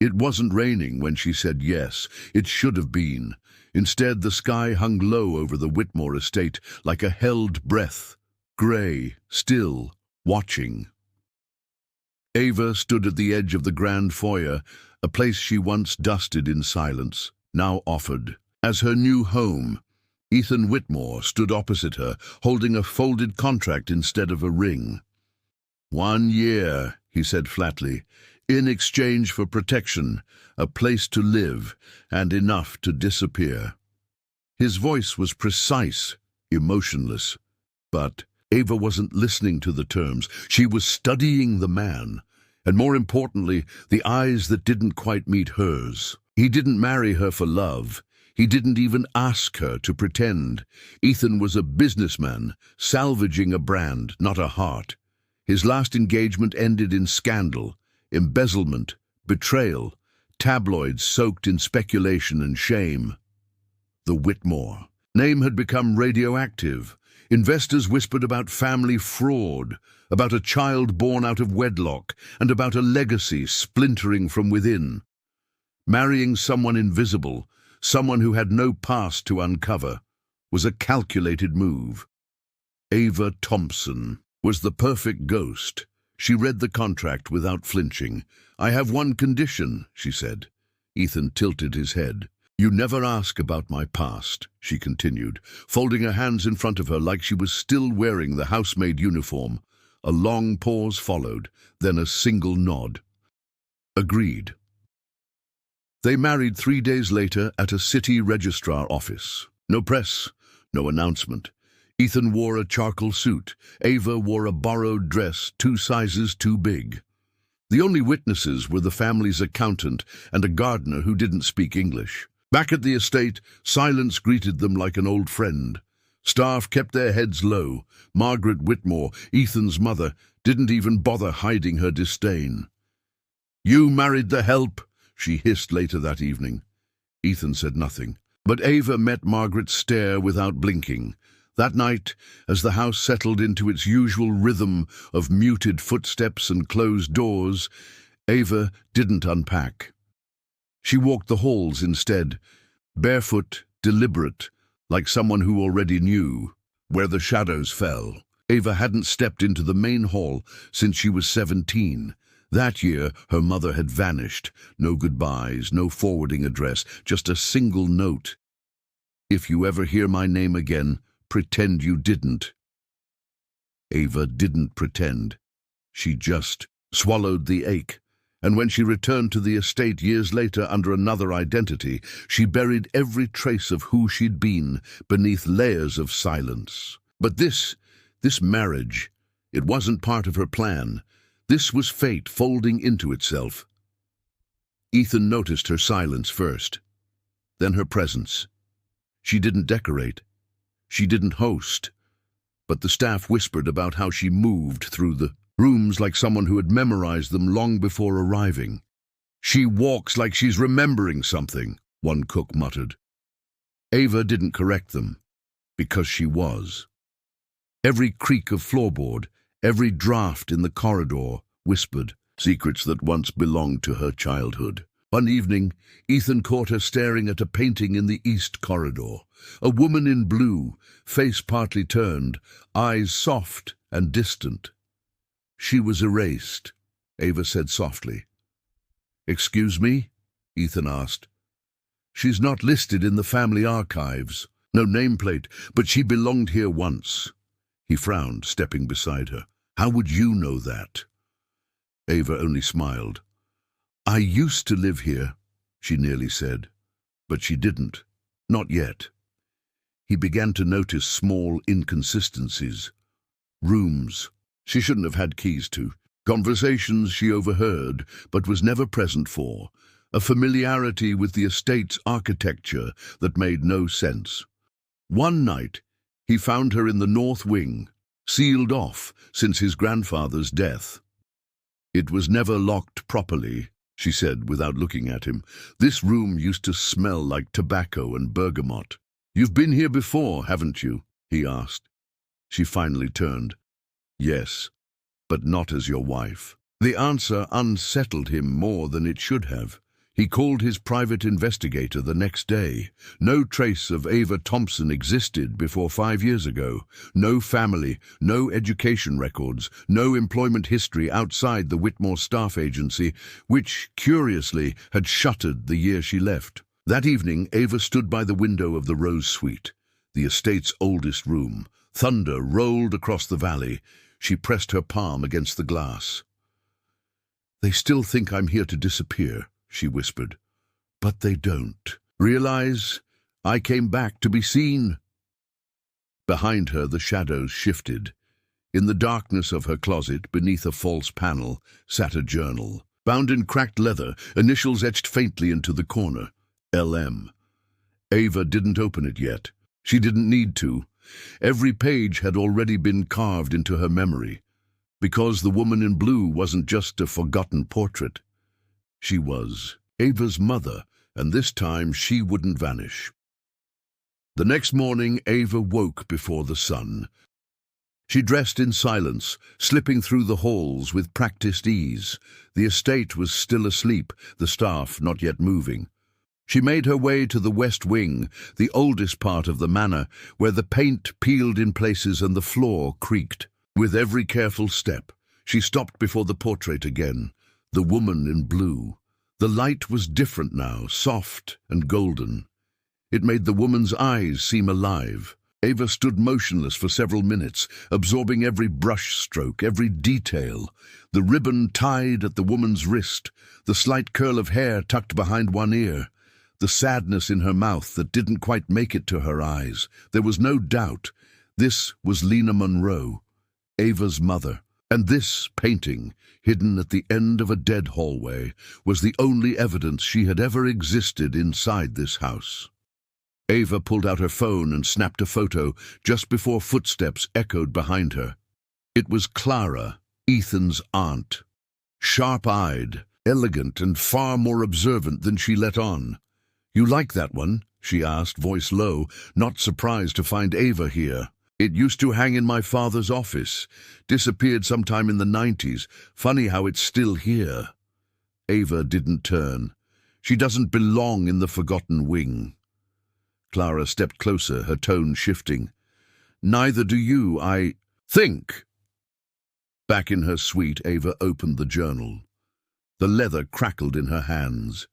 It wasn't raining when she said yes. It should have been. Instead, the sky hung low over the Whitmore estate like a held breath, grey, still, watching. Ava stood at the edge of the grand foyer, a place she once dusted in silence, now offered. As her new home, Ethan Whitmore stood opposite her, holding a folded contract instead of a ring. 1 year, he said flatly, in exchange for protection, a place to live, and enough to disappear. His voice was precise, emotionless. But Ava wasn't listening to the terms. She was studying the man, and more importantly, the eyes that didn't quite meet hers. He didn't marry her for love. He didn't even ask her to pretend. Ethan was a businessman, salvaging a brand, not a heart. His last engagement ended in scandal, embezzlement, betrayal, tabloids soaked in speculation and shame. The Whitmore name had become radioactive. Investors whispered about family fraud, about a child born out of wedlock, and about a legacy splintering from within. Marrying someone invisible, someone who had no past to uncover, was a calculated move. Ava Thompson was the perfect ghost. She read the contract without flinching. "I have one condition," she said. Ethan tilted his head. "You never ask about my past," she continued, folding her hands in front of her like she was still wearing the housemaid uniform. A long pause followed, then a single nod. Agreed. They married 3 days later at a city registrar office. No press, no announcement. Ethan wore a charcoal suit. Ava wore a borrowed dress 2 sizes too big. The only witnesses were the family's accountant and a gardener who didn't speak English. Back at the estate, silence greeted them like an old friend. Staff kept their heads low. Margaret Whitmore, Ethan's mother, didn't even bother hiding her disdain. "You married the help," she hissed later that evening. Ethan said nothing, but Ava met Margaret's stare without blinking. That night, as the house settled into its usual rhythm of muted footsteps and closed doors, Ava didn't unpack. She walked the halls instead, barefoot, deliberate, like someone who already knew. Where the shadows fell. Ava hadn't stepped into the main hall since she was 17. That year, her mother had vanished. No goodbyes, no forwarding address, just a single note. "If you ever hear my name again, pretend you didn't." Ava didn't pretend. She just swallowed the ache. And when she returned to the estate years later under another identity, she buried every trace of who she'd been beneath layers of silence. But this marriage, it wasn't part of her plan. This was fate folding into itself. Ethan noticed her silence first, then her presence. She didn't decorate. She didn't host. But the staff whispered about how she moved through the rooms like someone who had memorized them long before arriving. "She walks like she's remembering something," one cook muttered. Ava didn't correct them, because she was. Every creak of floorboard, every draft in the corridor whispered secrets that once belonged to her childhood. One evening, Ethan caught her staring at a painting in the east corridor. A woman in blue, face partly turned, eyes soft and distant. "She was erased," Ava said softly. "Excuse me?" Ethan asked. "She's not listed in the family archives. No nameplate, but she belonged here once." He frowned, stepping beside her. "How would you know that?" Ava only smiled. "I used to live here," she nearly said. But she didn't. Not yet. He began to notice small inconsistencies. Rooms she shouldn't have had keys to. Conversations she overheard, but was never present for. A familiarity with the estate's architecture that made no sense. One night, he found her in the north wing, sealed off since his grandfather's death. "It was never locked properly," she said without looking at him. "This room used to smell like tobacco and bergamot." "You've been here before, haven't you?" he asked. She finally turned. "Yes, but not as your wife." The answer unsettled him more than it should have. He called his private investigator the next day. No trace of Ava Thompson existed before 5 years ago. No family, no education records, no employment history outside the Whitmore Staff Agency, which, curiously, had shuttered the year she left. That evening, Ava stood by the window of the Rose Suite, the estate's oldest room. Thunder rolled across the valley. She pressed her palm against the glass. "They still think I'm here to disappear," she whispered. "But they don't. Realize I came back to be seen." Behind her, the shadows shifted. In the darkness of her closet, beneath a false panel, sat a journal. Bound in cracked leather, initials etched faintly into the corner. LM. Ava didn't open it yet. She didn't need to. Every page had already been carved into her memory. Because the woman in blue wasn't just a forgotten portrait. She was Ava's mother, and this time she wouldn't vanish. The next morning, Ava woke before the sun. She dressed in silence, slipping through the halls with practiced ease. The estate was still asleep, the staff not yet moving. She made her way to the west wing, the oldest part of the manor, where the paint peeled in places and the floor creaked. With every careful step, she stopped before the portrait again, the woman in blue. The light was different now, soft and golden. It made the woman's eyes seem alive. Ava stood motionless for several minutes, absorbing every brush stroke, every detail. The ribbon tied at the woman's wrist, the slight curl of hair tucked behind one ear, the sadness in her mouth that didn't quite make it to her eyes. There was no doubt. This was Lena Monroe, Ava's mother. And this painting, hidden at the end of a dead hallway, was the only evidence she had ever existed inside this house. Ava pulled out her phone and snapped a photo just before footsteps echoed behind her. It was Clara, Ethan's aunt. Sharp-eyed, elegant, and far more observant than she let on. "You like that one?" she asked, voice low, not surprised to find Ava here. "It used to hang in my father's office. Disappeared sometime in the 90s. Funny how it's still here." Ava didn't turn. "She doesn't belong in the forgotten wing." Clara stepped closer, her tone shifting. "Neither do you. I think." Back in her suite, Ava opened the journal. The leather crackled in her hands.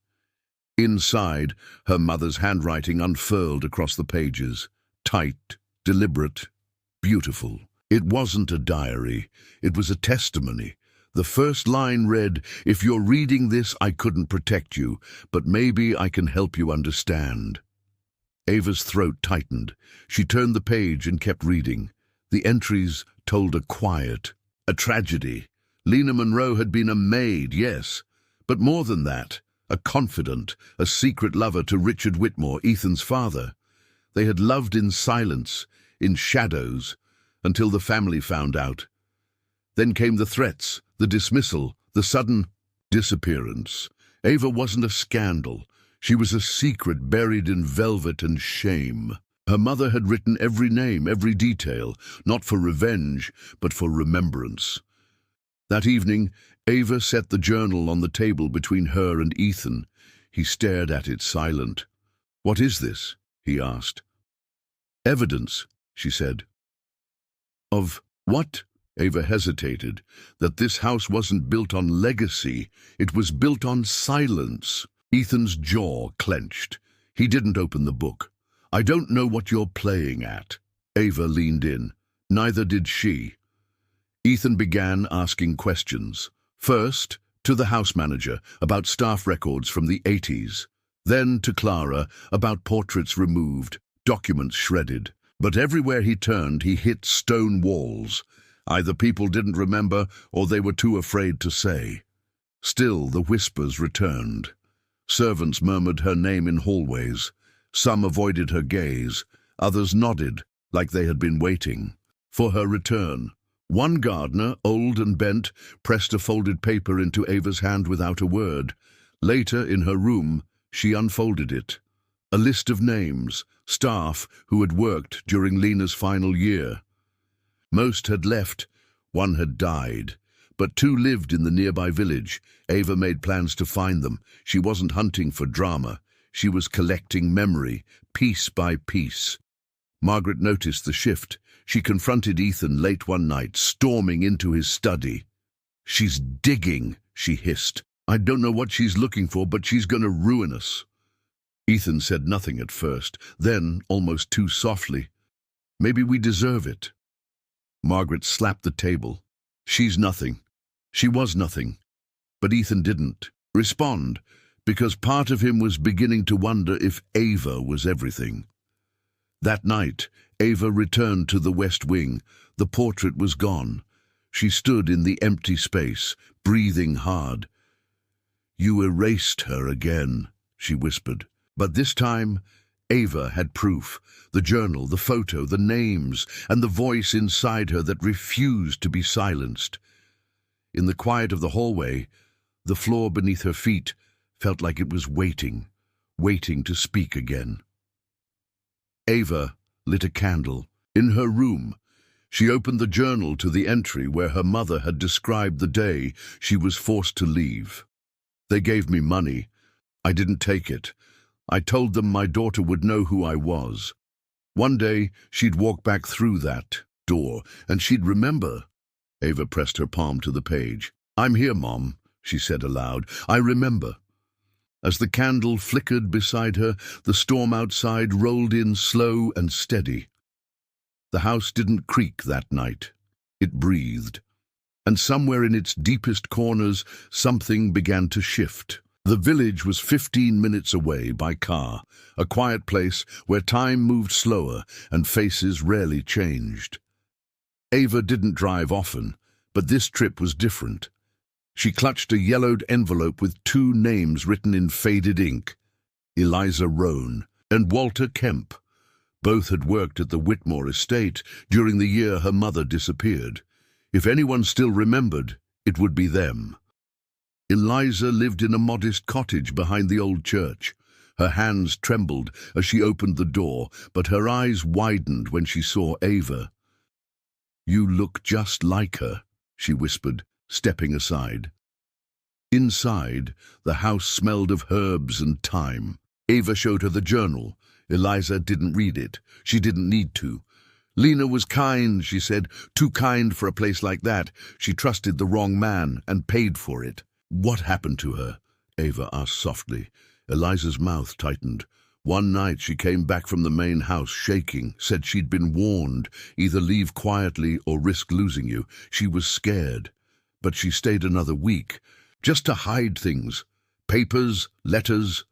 Inside, her mother's handwriting unfurled across the pages. Tight, deliberate, beautiful. It wasn't a diary. It was a testimony. The first line read, "If you're reading this, I couldn't protect you, but maybe I can help you understand." Ava's throat tightened. She turned the page and kept reading. The entries told a quiet, a tragedy. Lena Monroe had been a maid, yes, but more than that, a confidant, a secret lover to Richard Whitmore, Ethan's father. They had loved in silence, in shadows, until the family found out. Then came the threats, the dismissal, the sudden disappearance. Ava wasn't a scandal. She was a secret buried in velvet and shame. Her mother had written every name, every detail, not for revenge, but for remembrance. That evening, Ava set the journal on the table between her and Ethan. He stared at it silent. "What is this?" he asked. "Evidence," she said. "Of what?" Ava hesitated. "That this house wasn't built on legacy. It was built on silence." Ethan's jaw clenched. He didn't open the book. "I don't know what you're playing at." Ava leaned in. Neither did she. Ethan began asking questions. First, to the house manager, about staff records from the 80s. Then to Clara, about portraits removed, documents shredded. But everywhere he turned, he hit stone walls. Either people didn't remember, or they were too afraid to say. Still, the whispers returned. Servants murmured her name in hallways. Some avoided her gaze. Others nodded, like they had been waiting for her return. One gardener, old and bent, pressed a folded paper into Ava's hand without a word. Later, in her room, she unfolded it. A list of names, staff who had worked during Lena's final year. Most had left, one had died, but two lived in the nearby village. Ava made plans to find them. She wasn't hunting for drama. She was collecting memory, piece by piece. Margaret noticed the shift. She confronted Ethan late one night, storming into his study. "She's digging," she hissed. "I don't know what she's looking for, but she's going to ruin us." Ethan said nothing at first, then, almost too softly, "Maybe we deserve it." Margaret slapped the table. "She's nothing." She was nothing. But Ethan didn't respond, because part of him was beginning to wonder if Ava was everything. That night, Ava returned to the West Wing. The portrait was gone. She stood in the empty space, breathing hard. "You erased her again," she whispered. But this time, Ava had proof. The journal, the photo, the names, and the voice inside her that refused to be silenced. In the quiet of the hallway, the floor beneath her feet felt like it was waiting to speak again. Ava lit a candle. In her room, she opened the journal to the entry where her mother had described the day she was forced to leave. "They gave me money. I didn't take it. I told them my daughter would know who I was. One day, she'd walk back through that door, and she'd remember." Ava pressed her palm to the page. "I'm here, Mom," she said aloud. "I remember." As the candle flickered beside her, the storm outside rolled in slow and steady. The house didn't creak that night. It breathed. And somewhere in its deepest corners, something began to shift. The village was 15 minutes away by car, a quiet place where time moved slower and faces rarely changed. Ava didn't drive often, but this trip was different. She clutched a yellowed envelope with two names written in faded ink: Eliza Roan and Walter Kemp. Both had worked at the Whitmore estate during the year her mother disappeared. If anyone still remembered, it would be them. Eliza lived in a modest cottage behind the old church. Her hands trembled as she opened the door, but her eyes widened when she saw Ava. "You look just like her," she whispered, stepping aside. Inside, the house smelled of herbs and thyme. Ava showed her the journal. Eliza didn't read it. She didn't need to. "Lena was kind," she said. "Too kind for a place like that. She trusted the wrong man and paid for it." "What happened to her?" Ava asked softly. Eliza's mouth tightened. "One night she came back from the main house shaking, said she'd been warned, either leave quietly or risk losing you. She was scared. But she stayed another week, just to hide things. Papers, letters.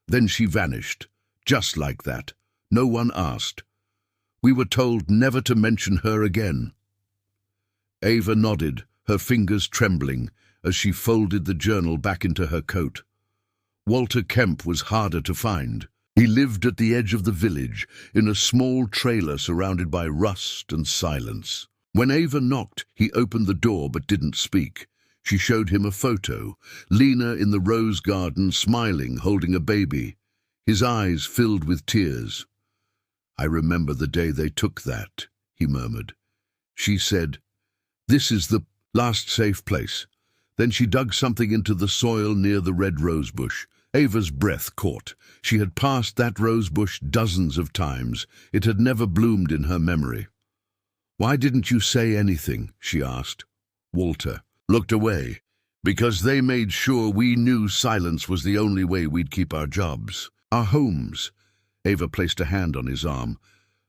Then she vanished, just like that. No one asked. We were told never to mention her again." Ava nodded, her fingers trembling, as she folded the journal back into her coat. Walter Kemp was harder to find. He lived at the edge of the village, in a small trailer surrounded by rust and silence. When Ava knocked, he opened the door but didn't speak. She showed him a photo, Lena in the rose garden, smiling, holding a baby. His eyes filled with tears. "I remember the day they took that," he murmured. She said, "This is the last safe place." Then she dug something into the soil near the red rose bush. Ava's breath caught. She had passed that rose bush dozens of times. It had never bloomed in her memory. "Why didn't you say anything?" she asked. Walter looked away. "Because they made sure we knew silence was the only way we'd keep our jobs, our homes." Ava placed a hand on his arm.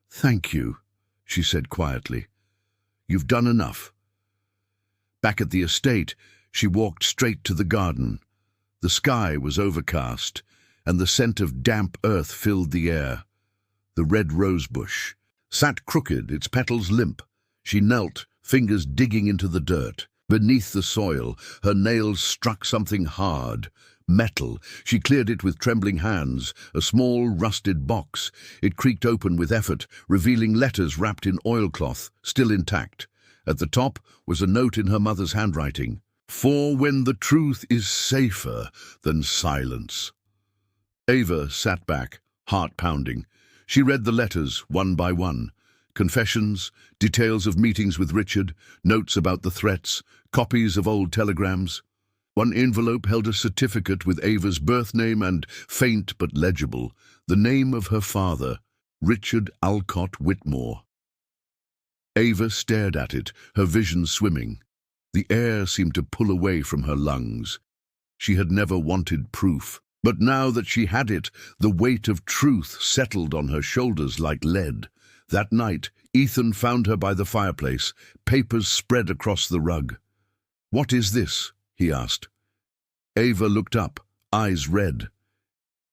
"Thank you," she said quietly. "You've done enough." Back at the estate, she walked straight to the garden. The sky was overcast, and the scent of damp earth filled the air. The red rosebush sat crooked, its petals limp. She knelt, fingers digging into the dirt. Beneath the soil, her nails struck something hard, metal. She cleared it with trembling hands, a small, rusted box. It creaked open with effort, revealing letters wrapped in oilcloth, still intact. At the top was a note in her mother's handwriting. "For when the truth is safer than silence." Ava sat back, heart pounding. She read the letters one by one. Confessions, details of meetings with Richard, notes about the threats, copies of old telegrams. One envelope held a certificate with Ava's birth name and, faint but legible, the name of her father, Richard Alcott Whitmore. Ava stared at it, her vision swimming. The air seemed to pull away from her lungs. She had never wanted proof, but now that she had it, the weight of truth settled on her shoulders like lead. That night, Ethan found her by the fireplace, papers spread across the rug. "What is this?" he asked. Ava looked up, eyes red.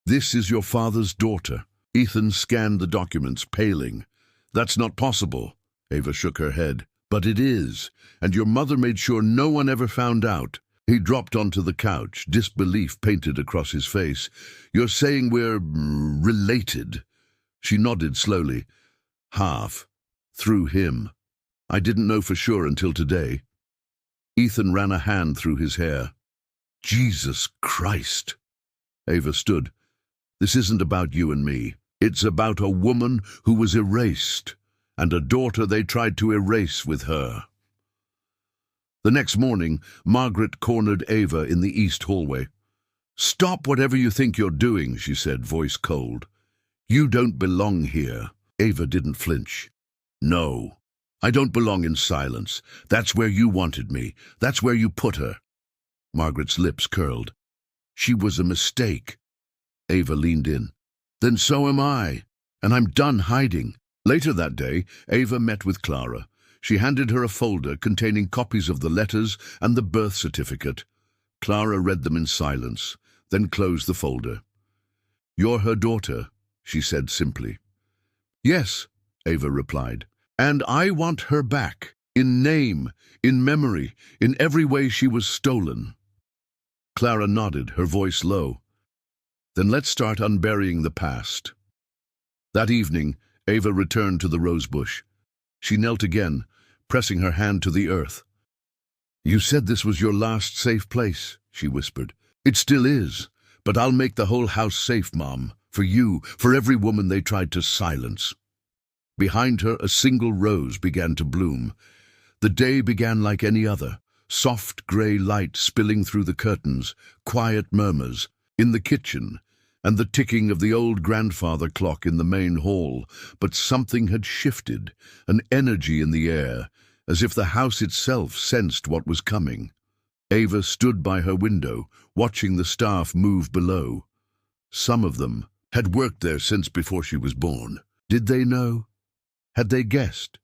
"This is your father's daughter." Ethan scanned the documents, paling. "That's not possible." Ava shook her head. "But it is, and your mother made sure no one ever found out." He dropped onto the couch, disbelief painted across his face. "You're saying we're related?" She nodded slowly. "Half. Through him. I didn't know for sure until today." Ethan ran a hand through his hair. "Jesus Christ!" Ava stood. "This isn't about you and me. It's about a woman who was erased, and a daughter they tried to erase with her." The next morning, Margaret cornered Ava in the east hallway. "Stop whatever you think you're doing," she said, voice cold. "You don't belong here." Ava didn't flinch. "No, I don't belong in silence. That's where you wanted me. That's where you put her." Margaret's lips curled. "She was a mistake." Ava leaned in. "Then so am I, and I'm done hiding." Later that day, Ava met with Clara. She handed her a folder containing copies of the letters and the birth certificate. Clara read them in silence, then closed the folder. "You're her daughter," she said simply. "Yes," Ava replied, "and I want her back, in name, in memory, in every way she was stolen." Clara nodded, her voice low. "Then let's start unburying the past." That evening, Ava returned to the rosebush. She knelt again, pressing her hand to the earth. "You said this was your last safe place," she whispered. "It still is, but I'll make the whole house safe, Mom, for you, for every woman they tried to silence." Behind her, a single rose began to bloom. The day began like any other, soft grey light spilling through the curtains, quiet murmurs in the kitchen, and the ticking of the old grandfather clock in the main hall. But something had shifted, an energy in the air, as if the house itself sensed what was coming. Ava stood by her window, watching the staff move below. Some of them had worked there since before she was born. Did they know? Had they guessed?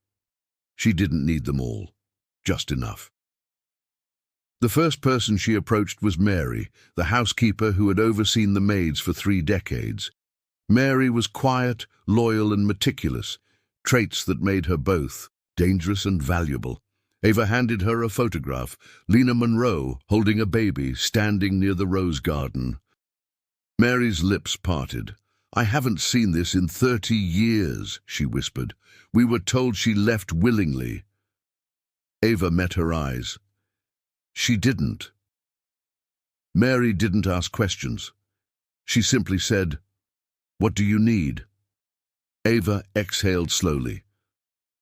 She didn't need them all, just enough. The first person she approached was Mary, the housekeeper who had overseen the maids for 3 decades. Mary was quiet, loyal, and meticulous, traits that made her both dangerous and valuable. Ava handed her a photograph, Lena Monroe holding a baby standing near the rose garden. Mary's lips parted. "I haven't seen this in 30 years, she whispered. "We were told she left willingly." Ava met her eyes. She didn't. Mary didn't ask questions. She simply said, "What do you need?" Ava exhaled slowly.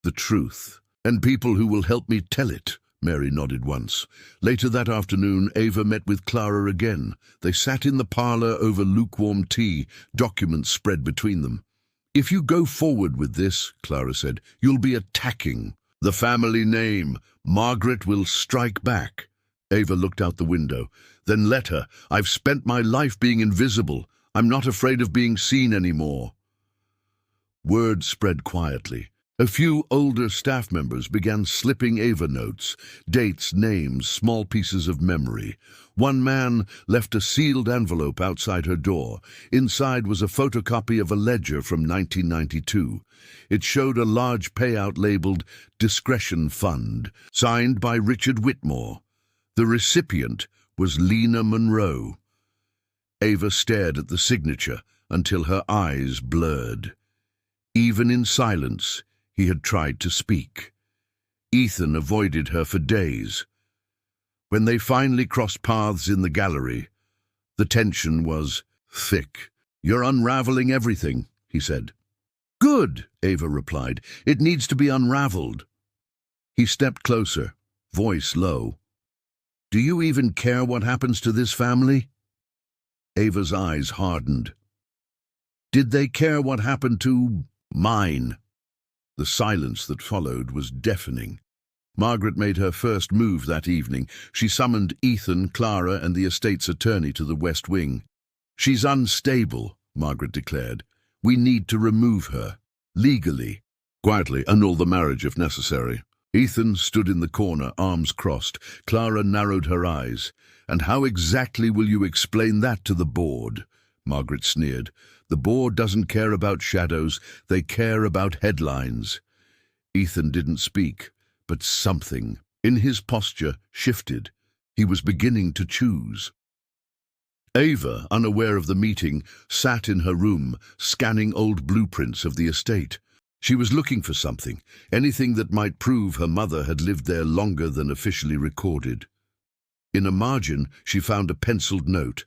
"The truth, and people who will help me tell it," Mary nodded once. Later that afternoon, Ava met with Clara again. They sat in the parlor over lukewarm tea, documents spread between them. "If you go forward with this," Clara said, "you'll be attacking the family name. Margaret will strike back." Ava looked out the window. "Then let her. I've spent my life being invisible. I'm not afraid of being seen anymore." Word spread quietly. A few older staff members began slipping Ava notes, dates, names, small pieces of memory. One man left a sealed envelope outside her door. Inside was a photocopy of a ledger from 1992. It showed a large payout labeled Discretion Fund, signed by Richard Whitmore. The recipient was Lena Monroe. Ava stared at the signature until her eyes blurred. Even in silence, he had tried to speak. Ethan avoided her for days. When they finally crossed paths in the gallery, the tension was thick. "You're unraveling everything," he said. Good, Ava replied. It needs to be unraveled. He stepped closer, voice low. Do you even care what happens to this family? Ava's eyes hardened. Did they care what happened to mine? The silence that followed was deafening. Margaret made her first move that evening. She summoned Ethan, Clara, and the estate's attorney to the West Wing. She's unstable, Margaret declared. We need to remove her. Legally. Quietly, annul the marriage if necessary. Ethan stood in the corner, arms crossed. Clara narrowed her eyes. And how exactly will you explain that to the board? Margaret sneered. The board doesn't care about shadows, they care about headlines. Ethan didn't speak, but something in his posture shifted. He was beginning to choose. Ava, unaware of the meeting, sat in her room, scanning old blueprints of the estate. She was looking for something, anything that might prove her mother had lived there longer than officially recorded. In a margin, she found a penciled note.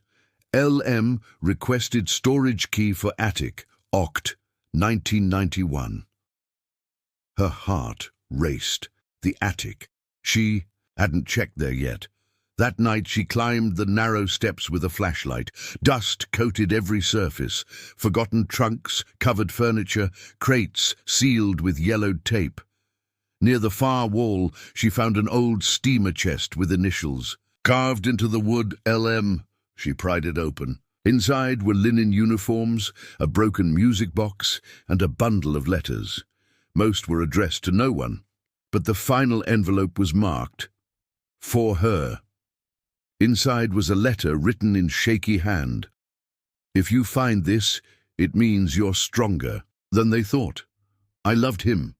LM requested storage key for attic, Oct, 1991. Her heart raced. The attic. She hadn't checked there yet. That night she climbed the narrow steps with a flashlight. Dust coated every surface. Forgotten trunks, covered furniture, crates sealed with yellowed tape. Near the far wall, she found an old steamer chest with initials. Carved into the wood, LM. She pried it open. Inside were linen uniforms, a broken music box, and a bundle of letters. Most were addressed to no one, but the final envelope was marked, "For her." Inside was a letter written in shaky hand. If you find this, it means you're stronger than they thought. I loved him,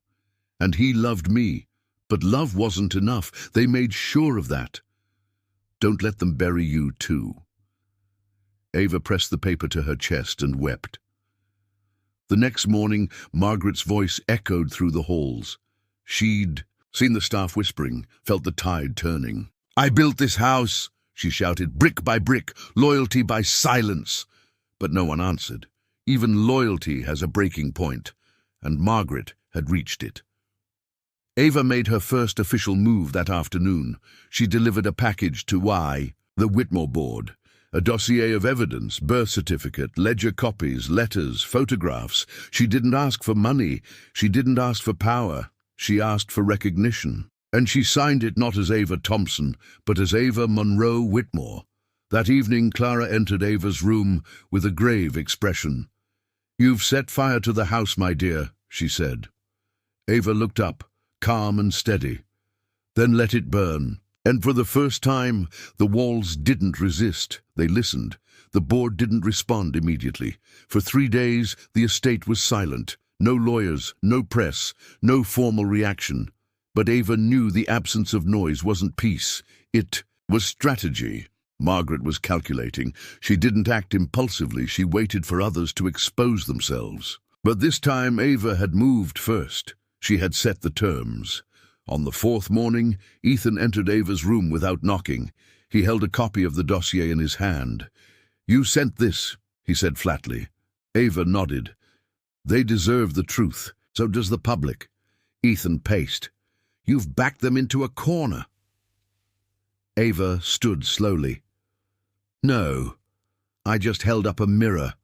and he loved me, but love wasn't enough. They made sure of that. Don't let them bury you too. Ava pressed the paper to her chest and wept. The next morning, Margaret's voice echoed through the halls. She'd seen the staff whispering, felt the tide turning. I built this house, she shouted, brick by brick, loyalty by silence. But no one answered. Even loyalty has a breaking point, and Margaret had reached it. Ava made her first official move that afternoon. She delivered a package to the Whitmore board. A dossier of evidence, birth certificate, ledger copies, letters, photographs. She didn't ask for money. She didn't ask for power. She asked for recognition. And she signed it not as Ava Thompson, but as Ava Monroe Whitmore. That evening, Clara entered Ava's room with a grave expression. You've set fire to the house, my dear, she said. Ava looked up, calm and steady. Then let it burn. And for the first time, the walls didn't resist. They listened. The board didn't respond immediately. For 3 days, the estate was silent. No lawyers, no press, no formal reaction. But Ava knew the absence of noise wasn't peace. It was strategy. Margaret was calculating. She didn't act impulsively. She waited for others to expose themselves. But this time, Ava had moved first. She had set the terms. On the 4th morning, Ethan entered Ava's room without knocking. He held a copy of the dossier in his hand. You sent this, he said flatly. Ava nodded. They deserve the truth. So does the public. Ethan paced. You've backed them into a corner. Ava stood slowly. No, I just held up a mirror.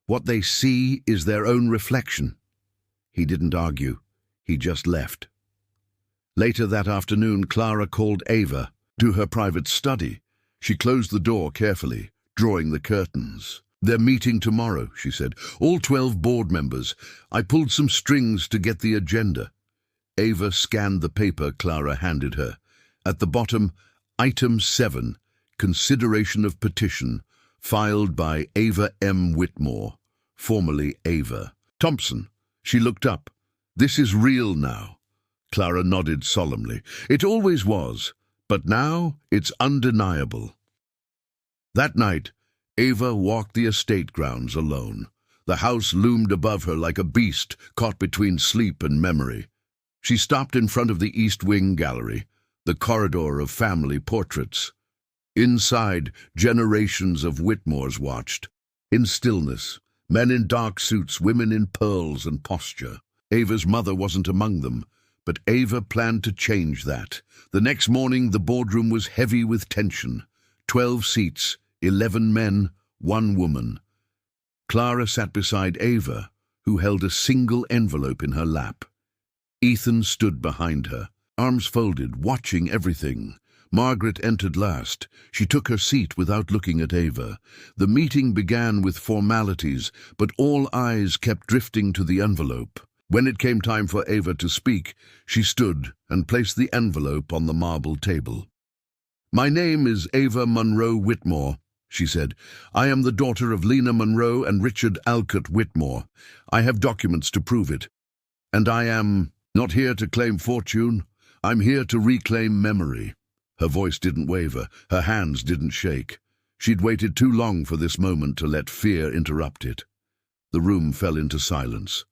What they see is their own reflection. He didn't argue. He just left. Later that afternoon, Clara called Ava to her private study. She closed the door carefully, drawing the curtains. They're meeting tomorrow, she said. All 12 board members. I pulled some strings to get the agenda. Ava scanned the paper Clara handed her. At the bottom, Item 7, Consideration of Petition, filed by Ava M. Whitmore, formerly Ava Thompson. She looked up. This is real now. Clara nodded solemnly. It always was, but now it's undeniable. That night, Ava walked the estate grounds alone. The house loomed above her like a beast caught between sleep and memory. She stopped in front of the East Wing gallery, the corridor of family portraits. Inside, generations of Whitmores watched. In stillness, Men in dark suits, women in pearls and posture. Ava's mother wasn't among them, but Ava planned to change that. The next morning, the boardroom was heavy with tension. 12 seats, 11 men, 1 woman. Clara sat beside Ava, who held a single envelope in her lap. Ethan stood behind her, arms folded, watching everything. Margaret entered last. She took her seat without looking at Ava. The meeting began with formalities, but all eyes kept drifting to the envelope. When it came time for Ava to speak, she stood and placed the envelope on the marble table. "My name is Ava Monroe Whitmore," she said. "I am the daughter of Lena Monroe and Richard Alcott Whitmore. I have documents to prove it. And I am not here to claim fortune. I'm here to reclaim memory." Her voice didn't waver, her hands didn't shake. She'd waited too long for this moment to let fear interrupt it. The room fell into silence.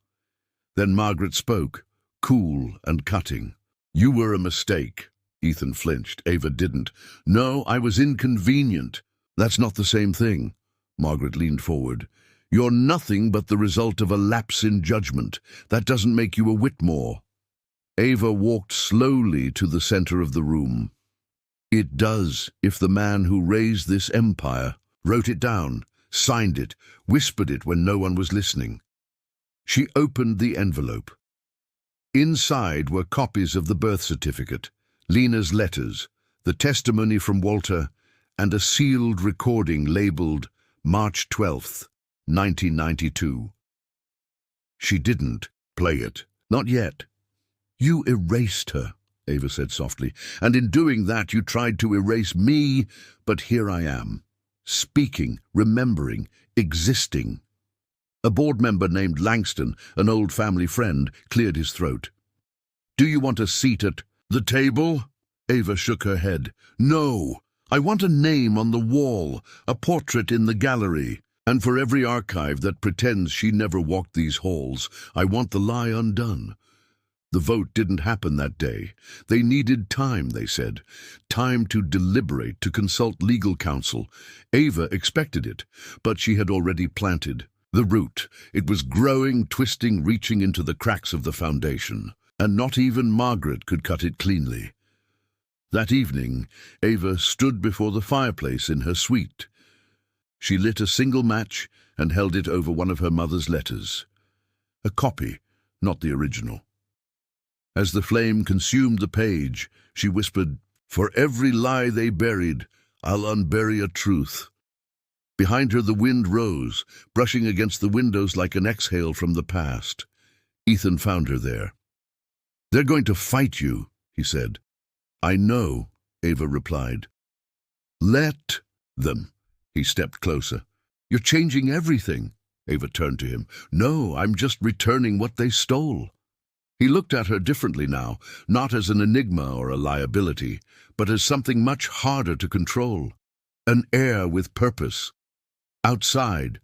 Then Margaret spoke, cool and cutting. "You were a mistake." Ethan flinched. Ava didn't. "No, I was inconvenient." "That's not the same thing." Margaret leaned forward. "You're nothing but the result of a lapse in judgment. That doesn't make you a Whitmore." Ava walked slowly to the center of the room. "It does, if the man who raised this empire wrote it down, signed it, whispered it when no one was listening." She opened the envelope. Inside were copies of the birth certificate, Lena's letters, the testimony from Walter, and a sealed recording labeled March 12th, 1992. She didn't play it. Not yet. "You erased her," Ava said softly, "and in doing that you tried to erase me, but here I am, speaking, remembering, existing." A board member named Langston, an old family friend, cleared his throat. "Do you want a seat at the table?" Ava shook her head. "No, I want a name on the wall, a portrait in the gallery, and for every archive that pretends she never walked these halls, I want the lie undone." The vote didn't happen that day. They needed time, they said. Time to deliberate, to consult legal counsel. Ava expected it, but she had already planted the root. It was growing, twisting, reaching into the cracks of the foundation. And not even Margaret could cut it cleanly. That evening, Ava stood before the fireplace in her suite. She lit a single match and held it over one of her mother's letters. A copy, not the original. As the flame consumed the page, she whispered, "For every lie they buried, I'll unbury a truth." Behind her the wind rose, brushing against the windows like an exhale from the past. Ethan found her there. "They're going to fight you," he said. "I know," Ava replied. "Let them." He stepped closer. "You're changing everything." Ava turned to him. "No, I'm just returning what they stole." He looked at her differently now, not as an enigma or a liability, but as something much harder to control. An heir with purpose. Outside,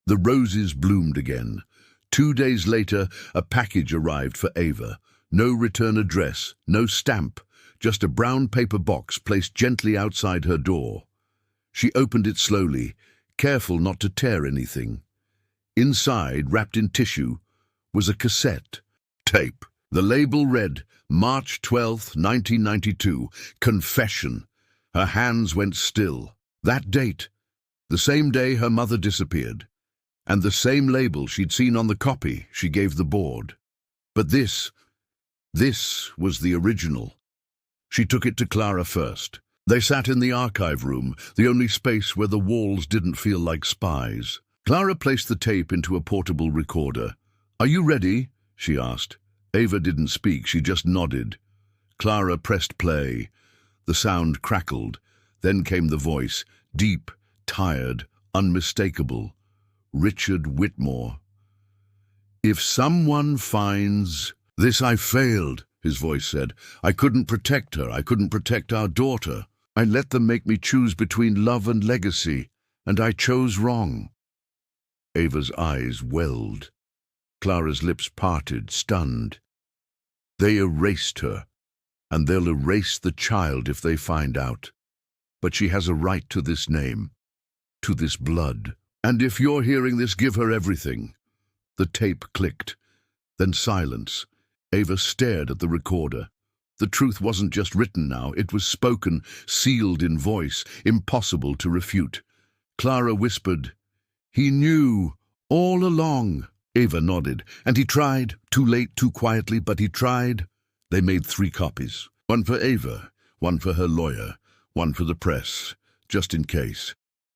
the roses bloomed again. 2 days later, a package arrived for Ava. No return address, no stamp, just a brown paper box placed gently outside her door. She opened it slowly, careful not to tear anything. Inside, wrapped in tissue, was a cassette tape. The label read, March 12th, 1992, Confession. Her hands went still. That date, the same day her mother disappeared, and the same label she'd seen on the copy she gave the board. But this was the original. She took it to Clara first. They sat in the archive room, the only space where the walls didn't feel like spies. Clara placed the tape into a portable recorder. "Are you ready?" she asked. Ava didn't speak, she just nodded. Clara pressed play. The sound crackled. Then came the voice, deep, tired, unmistakable. Richard Whitmore. "If someone finds..." "This I failed," his voice said. "I couldn't protect her. I couldn't protect our daughter. I let them make me choose between love and legacy, and I chose wrong." Ava's eyes welled. Clara's lips parted, stunned. "They erased her, and they'll erase the child if they find out. But she has a right to this name, to this blood." And if you're hearing this, give her everything." The tape clicked. Then silence. Ava stared at the recorder. The truth wasn't just written now, it was spoken, sealed in voice, impossible to refute. Clara whispered, "He knew, all along." Ava nodded. "And he tried, too late, too quietly, but he tried." They made 3 copies. One for Ava, one for her lawyer, one for the press, just in case.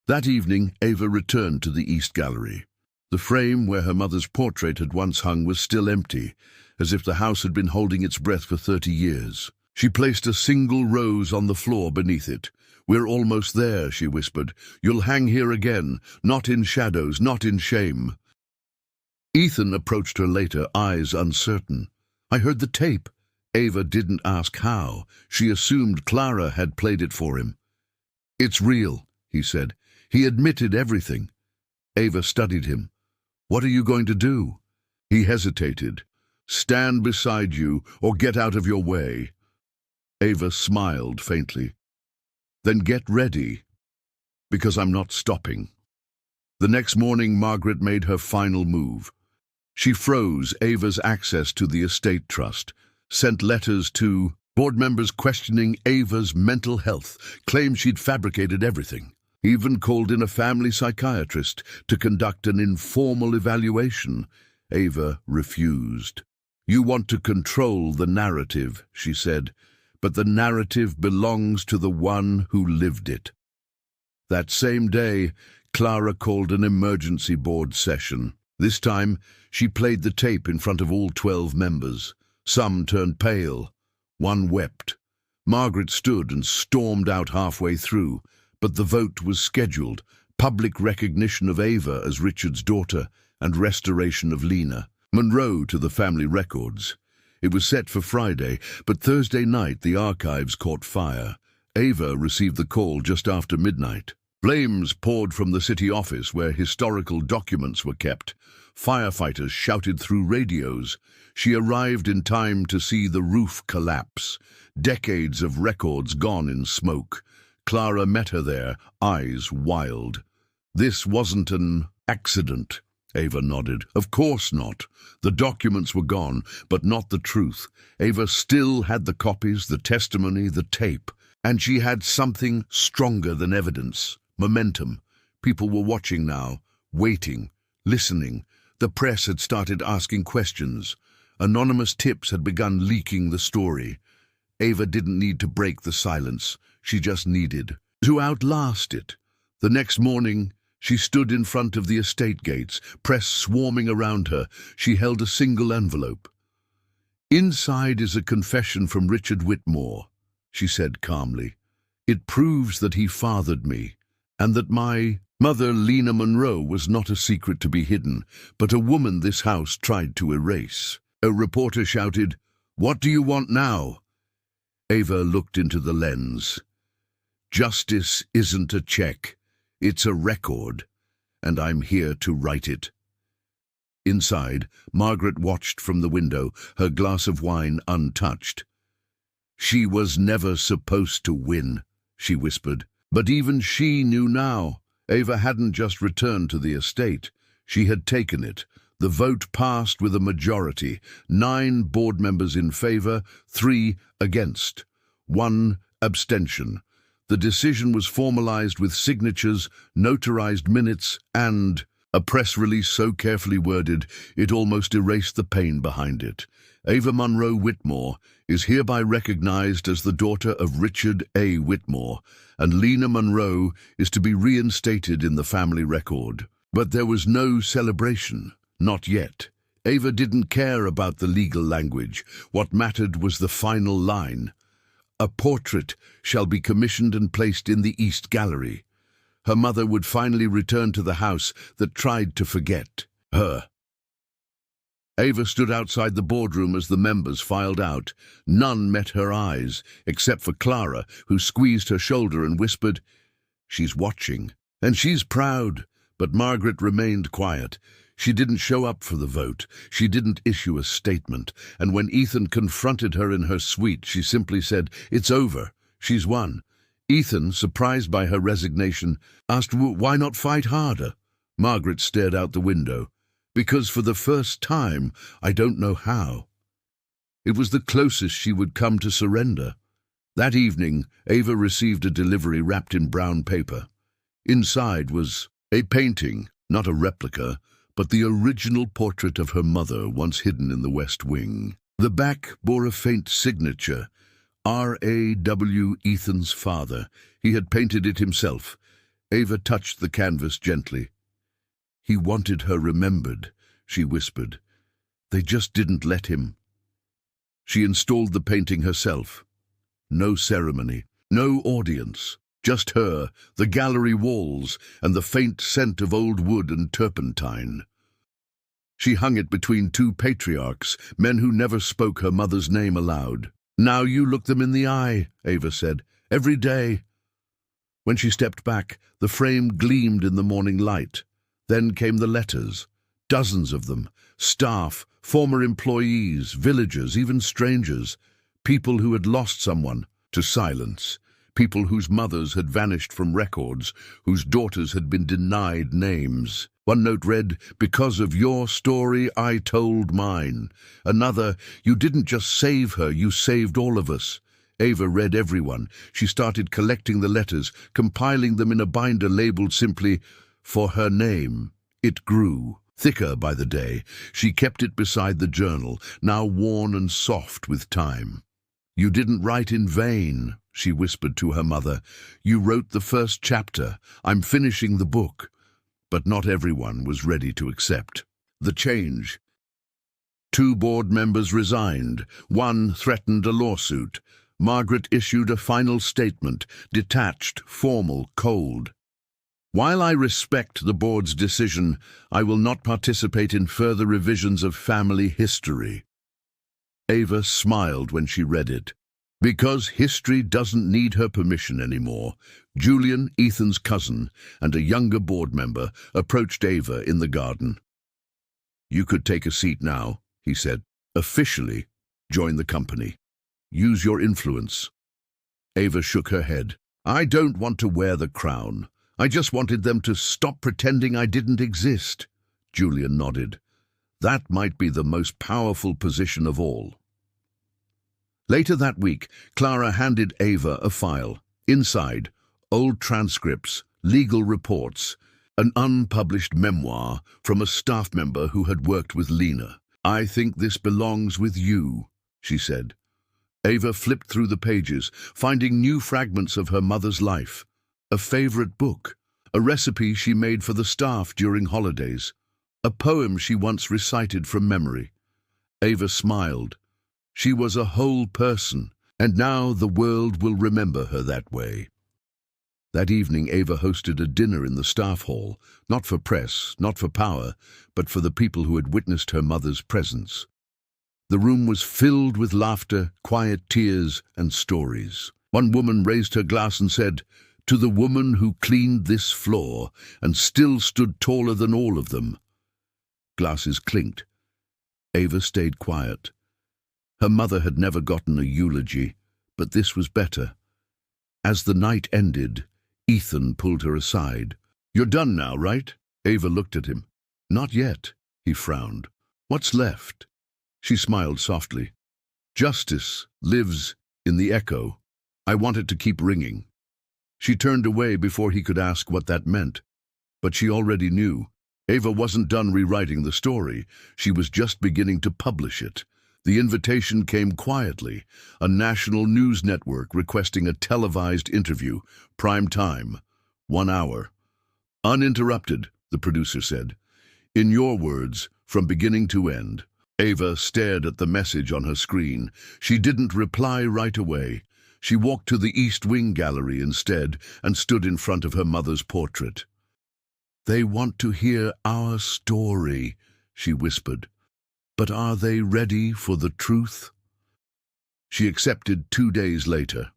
That evening, Ava returned to the East Gallery. The frame where her mother's portrait had once hung was still empty, as if the house had been holding its breath for 30 years. She placed a single rose on the floor beneath it. "We're almost there," she whispered. "You'll hang here again, not in shadows, not in shame." Ethan approached her later, eyes uncertain. "I heard the tape." Ava didn't ask how. She assumed Clara had played it for him. "It's real," he said. "He admitted everything." Ava studied him. "What are you going to do?" He hesitated. "Stand beside you or get out of your way." Ava smiled faintly. "Then get ready, because I'm not stopping." The next morning, Margaret made her final move. She froze Ava's access to the estate trust, sent letters to board members questioning Ava's mental health, claimed she'd fabricated everything, even called in a family psychiatrist to conduct an informal evaluation. Ava refused. "You want to control the narrative," she said, "but the narrative belongs to the one who lived it." That same day, Clara called an emergency board session. This time, she played the tape in front of all 12 members. Some turned pale. One wept. Margaret stood and stormed out halfway through, but the vote was scheduled: public recognition of Ava as Richard's daughter and restoration of Lena Monroe to the family records. It was set for Friday, but Thursday night the archives caught fire. Ava received the call just after midnight. Flames poured from the city office where historical documents were kept. Firefighters shouted through radios. She arrived in time to see the roof collapse. Decades of records gone in smoke. Clara met her there, eyes wild. "This wasn't an accident," Ava nodded. "Of course not. The documents were gone, but not the truth. Ava still had the copies, the testimony, the tape. And she had something stronger than evidence. Momentum. People were watching now, waiting, listening. The press had started asking questions. Anonymous tips had begun leaking the story. Ava didn't need to break the silence. She just needed to outlast it. The next morning, she stood in front of the estate gates, press swarming around her. She held a single envelope. "Inside is a confession from Richard Whitmore," she said calmly. "It proves that he fathered me, and that my mother, Lena Monroe, was not a secret to be hidden, but a woman this house tried to erase." A reporter shouted, "What do you want now?" Ava looked into the lens. "Justice isn't a check. It's a record, and I'm here to write it." Inside, Margaret watched from the window, her glass of wine untouched. "She was never supposed to win," she whispered. But even she knew now. Ava hadn't just returned to the estate. She had taken it. The vote passed with a majority: 9 board members in favor, 3 against, 1 abstention. The decision was formalized with signatures, notarized minutes, and a press release so carefully worded it almost erased the pain behind it. Ava Monroe Whitmore is hereby recognized as the daughter of Richard A. Whitmore, and Lena Monroe is to be reinstated in the family record. But there was no celebration. Not yet. Ava didn't care about the legal language. What mattered was the final line. "A portrait shall be commissioned and placed in the East Gallery." Her mother would finally return to the house that tried to forget her. Ava stood outside the boardroom as the members filed out. None met her eyes, except for Clara, who squeezed her shoulder and whispered, "She's watching, and she's proud." But Margaret remained quiet. She didn't show up for the vote. She didn't issue a statement. And when Ethan confronted her in her suite, she simply said, "It's over. She's won." Ethan, surprised by her resignation, asked, "Why not fight harder?" Margaret stared out the window. Because for the first time, I don't know how. It was the closest she would come to surrender. That evening, Ava received a delivery wrapped in brown paper. Inside was a painting, not a replica, but the original portrait of her mother once hidden in the West Wing. The back bore a faint signature, R.A.W. Ethan's father. He had painted it himself. Ava touched the canvas gently. He wanted her remembered, she whispered. They just didn't let him. She installed the painting herself. No ceremony, no audience, just her, the gallery walls, and the faint scent of old wood and turpentine. She hung it between two patriarchs, men who never spoke her mother's name aloud. Now you look them in the eye, Ava said, every day. When she stepped back, the frame gleamed in the morning light. Then came the letters, dozens of them, staff, former employees, villagers, even strangers, people who had lost someone to silence, people whose mothers had vanished from records, whose daughters had been denied names. One note read, "Because of your story, I told mine." Another, "You didn't just save her, you saved all of us." Ava read every one. She started collecting the letters, compiling them in a binder labeled simply, "For her name." It grew, thicker by the day. She kept it beside the journal, now worn and soft with time. "You didn't write in vain," she whispered to her mother. "You wrote the first chapter. I'm finishing the book." But not everyone was ready to accept the change. 2 board members resigned. 1 threatened a lawsuit. Margaret issued a final statement, detached, formal, cold. "While I respect the board's decision, I will not participate in further revisions of family history." Ava smiled when she read it. Because history doesn't need her permission anymore, Julian, Ethan's cousin, and a younger board member approached Ava in the garden. "You could take a seat now," he said. "Officially join the company. Use your influence." Ava shook her head. "I don't want to wear the crown. I just wanted them to stop pretending I didn't exist." Julian nodded. "That might be the most powerful position of all." Later that week, Clara handed Ava a file. Inside, old transcripts, legal reports, an unpublished memoir from a staff member who had worked with Lena. "I think this belongs with you," she said. Ava flipped through the pages, finding new fragments of her mother's life. A favorite book, a recipe she made for the staff during holidays, a poem she once recited from memory. Ava smiled. She was a whole person, and now the world will remember her that way. That evening, Ava hosted a dinner in the staff hall, not for press, not for power, but for the people who had witnessed her mother's presence. The room was filled with laughter, quiet tears, and stories. One woman raised her glass and said, "To the woman who cleaned this floor and still stood taller than all of them." Glasses clinked. Ava stayed quiet. Her mother had never gotten a eulogy, but this was better. As the night ended, Ethan pulled her aside. "You're done now, right?" Ava looked at him. "Not yet," he frowned. "What's left?" She smiled softly. "Justice lives in the echo. I want it to keep ringing." She turned away before he could ask what that meant. But she already knew. Ava wasn't done rewriting the story. She was just beginning to publish it. The invitation came quietly, a national news network requesting a televised interview, prime time, 1 hour. "Uninterrupted," the producer said. "In your words, from beginning to end." Ava stared at the message on her screen. She didn't reply right away. She walked to the East Wing gallery instead and stood in front of her mother's portrait. "They want to hear our story," she whispered. "But are they ready for the truth?" She accepted 2 days later.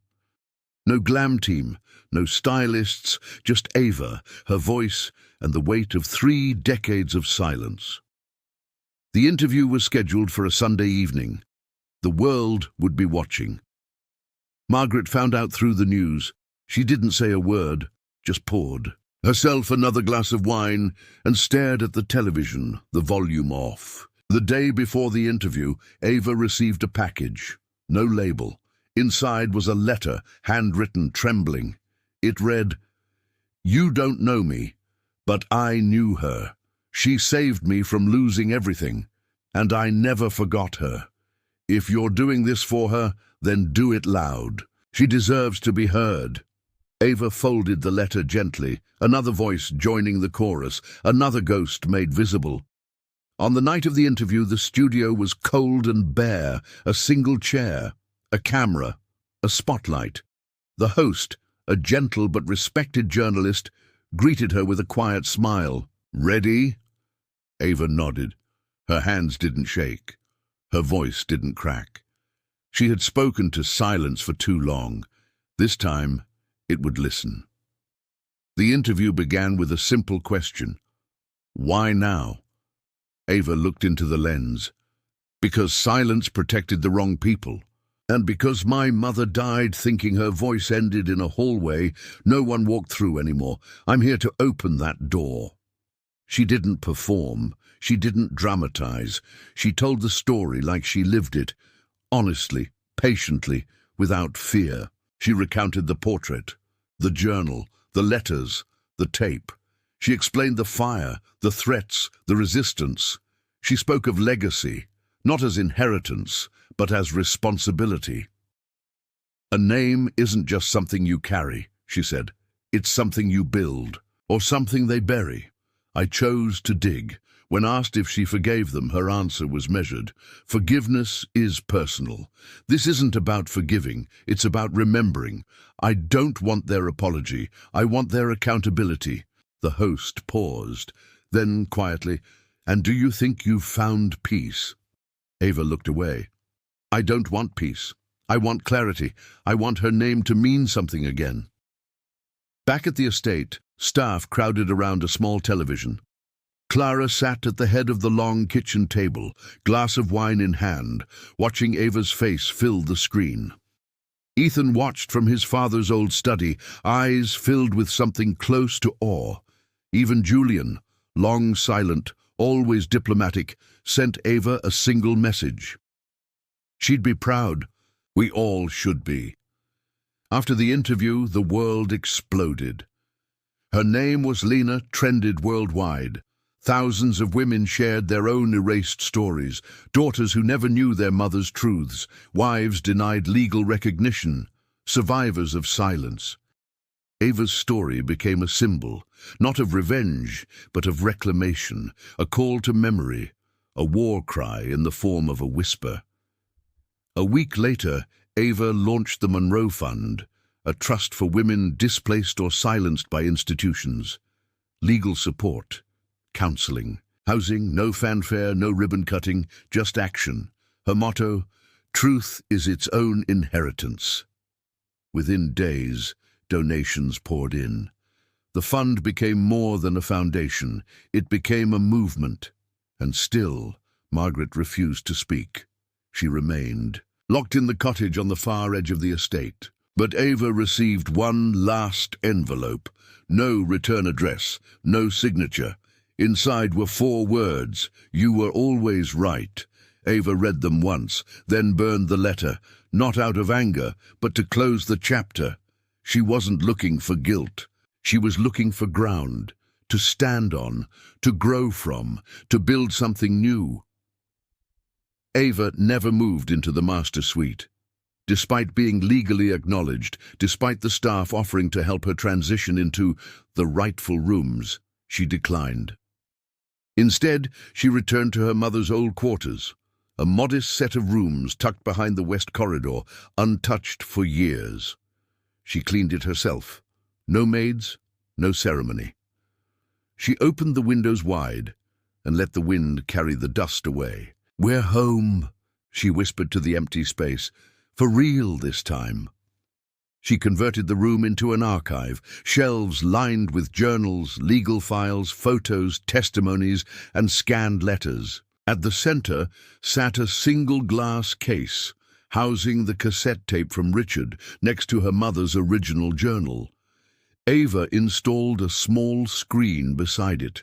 No glam team, no stylists, just Ava, her voice, and the weight of 3 decades of silence. The interview was scheduled for a Sunday evening. The world would be watching. Margaret found out through the news. She didn't say a word, just poured. herself another glass of wine, and stared at the television, the volume off. The day before the interview, Ava received a package. No label. Inside was a letter, handwritten, trembling. It read, "You don't know me, but I knew her. She saved me from losing everything, and I never forgot her. If you're doing this for her, then do it loud. She deserves to be heard." Ava folded the letter gently, another voice joining the chorus, another ghost made visible. On the night of the interview, the studio was cold and bare, a single chair, a camera, a spotlight. The host, a gentle but respected journalist, greeted her with a quiet smile. "Ready?" Ava nodded. Her hands didn't shake. Her voice didn't crack. She had spoken to silence for too long. This time, it would listen. The interview began with a simple question. Why now? Ava looked into the lens. Because silence protected the wrong people. And because my mother died thinking her voice ended in a hallway no one walked through anymore, I'm here to open that door. She didn't perform. She didn't dramatize. She told the story like she lived it, honestly, patiently, without fear. She recounted the portrait, the journal, the letters, the tape. She explained the fire, the threats, the resistance. She spoke of legacy, not as inheritance, but as responsibility. "A name isn't just something you carry," she said. "It's something you build, or something they bury." I chose to dig. When asked if she forgave them, her answer was measured. Forgiveness is personal. This isn't about forgiving, it's about remembering. I don't want their apology, I want their accountability. The host paused, then quietly, "And do you think you've found peace?" Ava looked away. "I don't want peace. I want clarity. I want her name to mean something again." Back at the estate, staff crowded around a small television. Clara sat at the head of the long kitchen table, glass of wine in hand, watching Ava's face fill the screen. Ethan watched from his father's old study, eyes filled with something close to awe. Even Julian, long silent, always diplomatic, sent Ava a single message. She'd be proud. We all should be. After the interview, the world exploded. Her name was Lena, trended worldwide. Thousands of women shared their own erased stories, daughters who never knew their mother's truths, wives denied legal recognition, survivors of silence. Ava's story became a symbol, not of revenge, but of reclamation, a call to memory, a war cry in the form of a whisper. A week later, Ava launched the Monroe Fund, a trust for women displaced or silenced by institutions. Legal support, counseling, housing, no fanfare, no ribbon cutting, just action. Her motto, "Truth is its own inheritance." Within days, donations poured in. The fund became more than a foundation. It became a movement. And still, Margaret refused to speak. She remained, locked in the cottage on the far edge of the estate. But Ava received one last envelope. No return address, no signature. Inside were 4 words, "You were always right." Ava read them once, then burned the letter, not out of anger, but to close the chapter. She wasn't looking for guilt. She was looking for ground, to stand on, to grow from, to build something new. Ava never moved into the master suite. Despite being legally acknowledged, despite the staff offering to help her transition into the rightful rooms, she declined. Instead, she returned to her mother's old quarters, a modest set of rooms tucked behind the west corridor, untouched for years. She cleaned it herself. No maids, no ceremony. She opened the windows wide and let the wind carry the dust away. "We're home," she whispered to the empty space. "For real this time." She converted the room into an archive, shelves lined with journals, legal files, photos, testimonies, and scanned letters. At the center sat a single glass case, housing the cassette tape from Richard next to her mother's original journal. Ava installed a small screen beside it.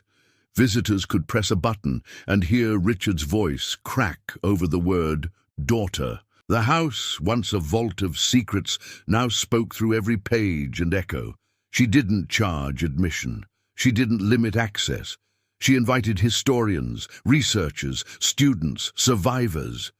Visitors could press a button and hear Richard's voice crack over the word daughter. The house, once a vault of secrets, now spoke through every page and echo. She didn't charge admission. She didn't limit access. She invited historians, researchers, students, survivors.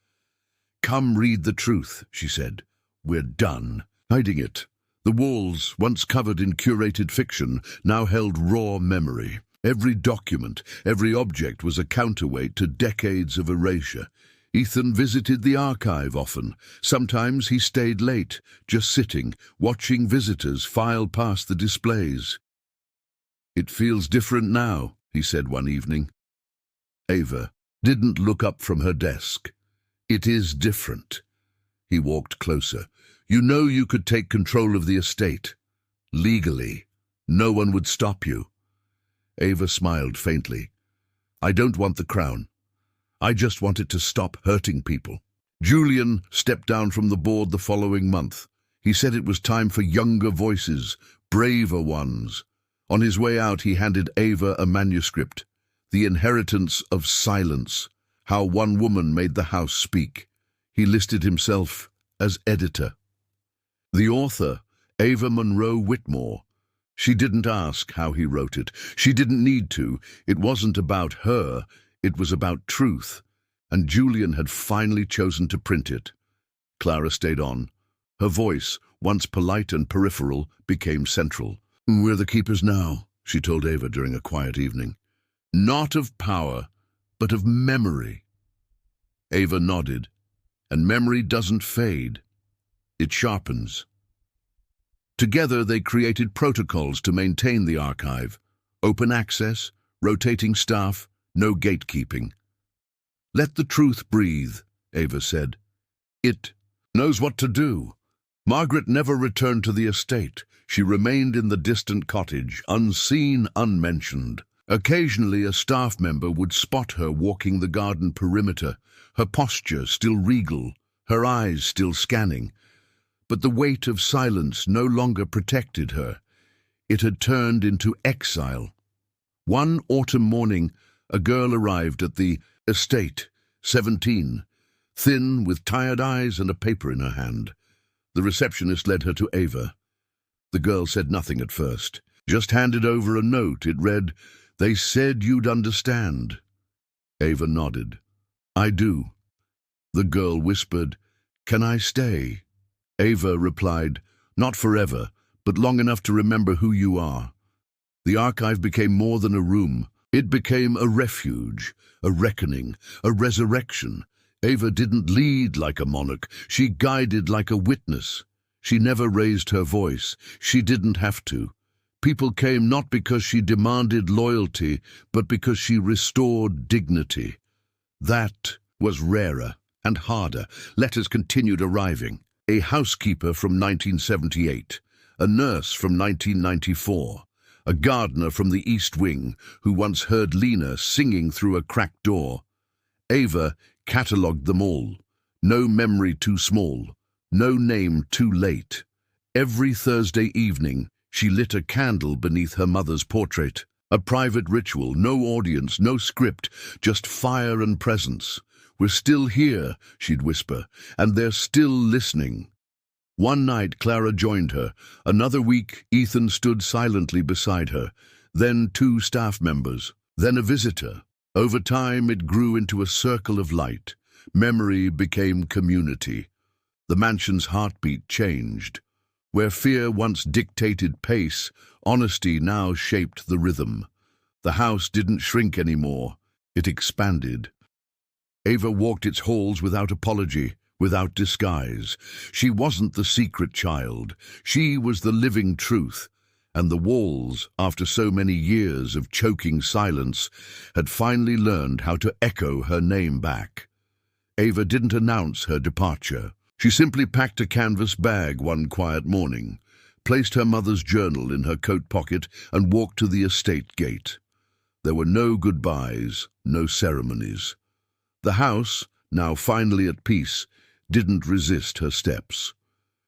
"Come read the truth," she said. "We're done hiding it." The walls, once covered in curated fiction, now held raw memory. Every document, every object was a counterweight to decades of erasure. Ethan visited the archive often. Sometimes he stayed late, just sitting, watching visitors file past the displays. "It feels different now," he said one evening. Ava didn't look up from her desk. "It is different." He walked closer. "You know you could take control of the estate. Legally. No one would stop you." Ava smiled faintly. "I don't want the crown. I just want it to stop hurting people." Julian stepped down from the board the following month. He said it was time for younger voices, braver ones. On his way out, he handed Ava a manuscript, The Inheritance of Silence, How One Woman Made the House Speak. He listed himself as editor. The author, Ava Monroe Whitmore. She didn't ask how he wrote it. She didn't need to. It wasn't about her. It was about truth. And Julian had finally chosen to print it. Clara stayed on. Her voice, once polite and peripheral, became central. "We're the keepers now," she told Ava during a quiet evening. "Not of power, but of memory." Ava nodded. "And memory doesn't fade. It sharpens." Together they created protocols to maintain the archive. Open access, rotating staff, no gatekeeping. "Let the truth breathe," Ava said. "It knows what to do." Margaret never returned to the estate. She remained in the distant cottage, unseen, unmentioned. Occasionally a staff member would spot her walking the garden perimeter, her posture still regal, her eyes still scanning. But the weight of silence no longer protected her. It had turned into exile. One autumn morning, a girl arrived at the estate, 17, thin, with tired eyes and a paper in her hand. The receptionist led her to Ava. The girl said nothing at first, just handed over a note. It read, "They said you'd understand." Ava nodded. "I do." The girl whispered, "Can I stay?" Ava replied, "Not forever, but long enough to remember who you are." The archive became more than a room. It became a refuge, a reckoning, a resurrection. Ava didn't lead like a monarch. She guided like a witness. She never raised her voice. She didn't have to. People came not because she demanded loyalty, but because she restored dignity. That was rarer and harder. Letters continued arriving. A housekeeper from 1978, a nurse from 1994, a gardener from the East Wing who once heard Lena singing through a cracked door. Ava catalogued them all. No memory too small, no name too late. Every Thursday evening, she lit a candle beneath her mother's portrait. A private ritual, no audience, no script, just fire and presence. "We're still here," she'd whisper, "and they're still listening." One night, Clara joined her. Another week, Ethan stood silently beside her. Then 2 staff members. Then a visitor. Over time, it grew into a circle of light. Memory became community. The mansion's heartbeat changed. Where fear once dictated pace, honesty now shaped the rhythm. The house didn't shrink anymore. It expanded. Ava walked its halls without apology, without disguise. She wasn't the secret child. She was the living truth. And the walls, after so many years of choking silence, had finally learned how to echo her name back. Ava didn't announce her departure. She simply packed a canvas bag one quiet morning, placed her mother's journal in her coat pocket, and walked to the estate gate. There were no goodbyes, no ceremonies. The house, now finally at peace, didn't resist her steps.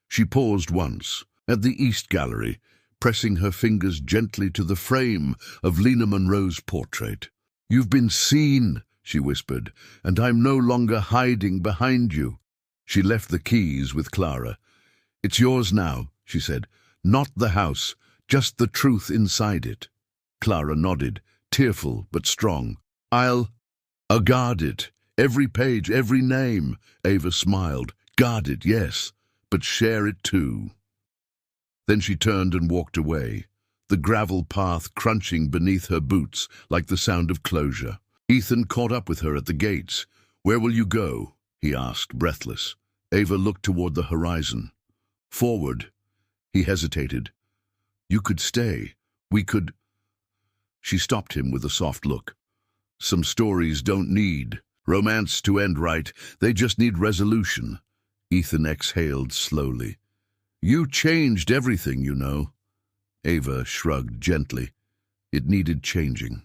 She paused once, at the East Gallery, pressing her fingers gently to the frame of Lena Monroe's portrait. "You've been seen," she whispered, "and I'm no longer hiding behind you." She left the keys with Clara. "It's yours now," she said. "Not the house, just the truth inside it." Clara nodded, tearful but strong. I'll guard it. Every page, every name." Ava smiled. "Guard it, yes, but share it too." Then she turned and walked away, the gravel path crunching beneath her boots like the sound of closure. Ethan caught up with her at the gates. "Where will you go?" he asked, breathless. Ava looked toward the horizon. "Forward." He hesitated. "You could stay. We could—" She stopped him with a soft look. "Some stories don't need romance to end right. They just need resolution." Ethan exhaled slowly. "You changed everything, you know." Ava shrugged gently. It needed changing.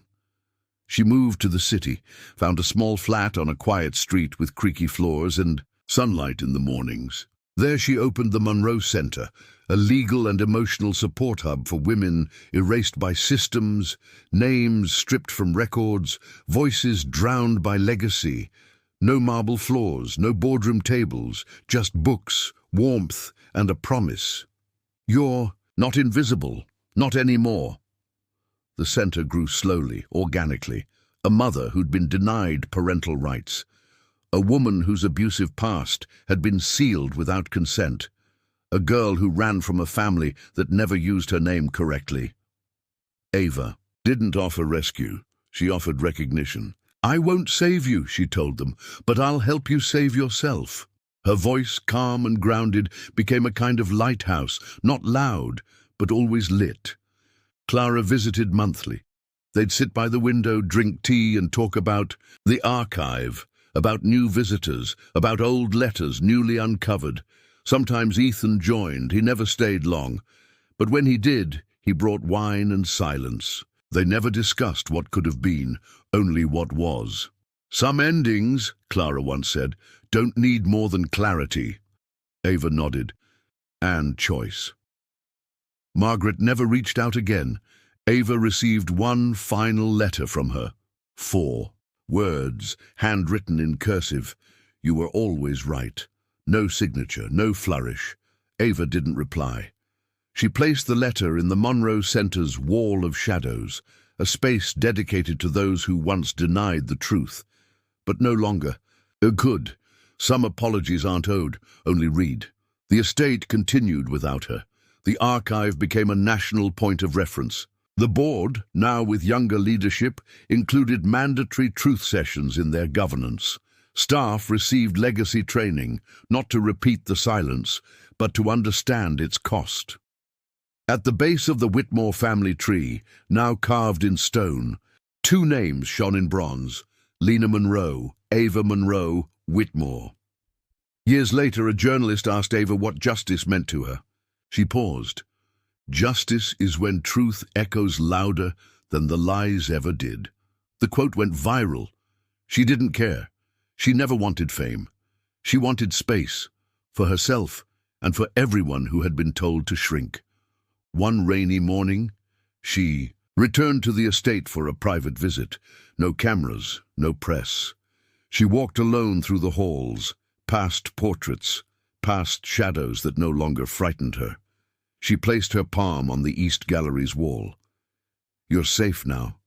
She moved to the city, found a small flat on a quiet street with creaky floors and sunlight in the mornings. There she opened the Monroe Center, a legal and emotional support hub for women erased by systems, names stripped from records, voices drowned by legacy. No marble floors, no boardroom tables, just books, warmth, and a promise. "You're not invisible, not anymore." The center grew slowly, organically. A mother who'd been denied parental rights. A woman whose abusive past had been sealed without consent. A girl who ran from a family that never used her name correctly. Ava didn't offer rescue. She offered recognition. "I won't save you," she told them, "but I'll help you save yourself." Her voice, calm and grounded, became a kind of lighthouse, not loud, but always lit. Clara visited monthly. They'd sit by the window, drink tea, and talk about the archive, about new visitors, about old letters newly uncovered. Sometimes Ethan joined. He never stayed long. But when he did, he brought wine and silence. They never discussed what could have been, only what was. "Some endings," Clara once said, "don't need more than clarity." Ava nodded. "And choice." Margaret never reached out again. Ava received one final letter from her. 4 words, handwritten in cursive. "You were always right." No signature, no flourish. Ava didn't reply. She placed the letter in the Monroe Center's wall of shadows, a space dedicated to those who once denied the truth. But no longer. Could. Some apologies aren't owed, only read. The estate continued without her. The archive became a national point of reference. The board, now with younger leadership, included mandatory truth sessions in their governance. Staff received legacy training, not to repeat the silence, but to understand its cost. At the base of the Whitmore family tree, now carved in stone, 2 names shone in bronze: Lena Monroe, Ava Monroe, Whitmore. Years later, a journalist asked Ava what justice meant to her. She paused. "Justice is when truth echoes louder than the lies ever did." The quote went viral. She didn't care. She never wanted fame. She wanted space, for herself and for everyone who had been told to shrink. One rainy morning, she returned to the estate for a private visit. No cameras, no press. She walked alone through the halls, past portraits, past shadows that no longer frightened her. She placed her palm on the East Gallery's wall. "You're safe now,"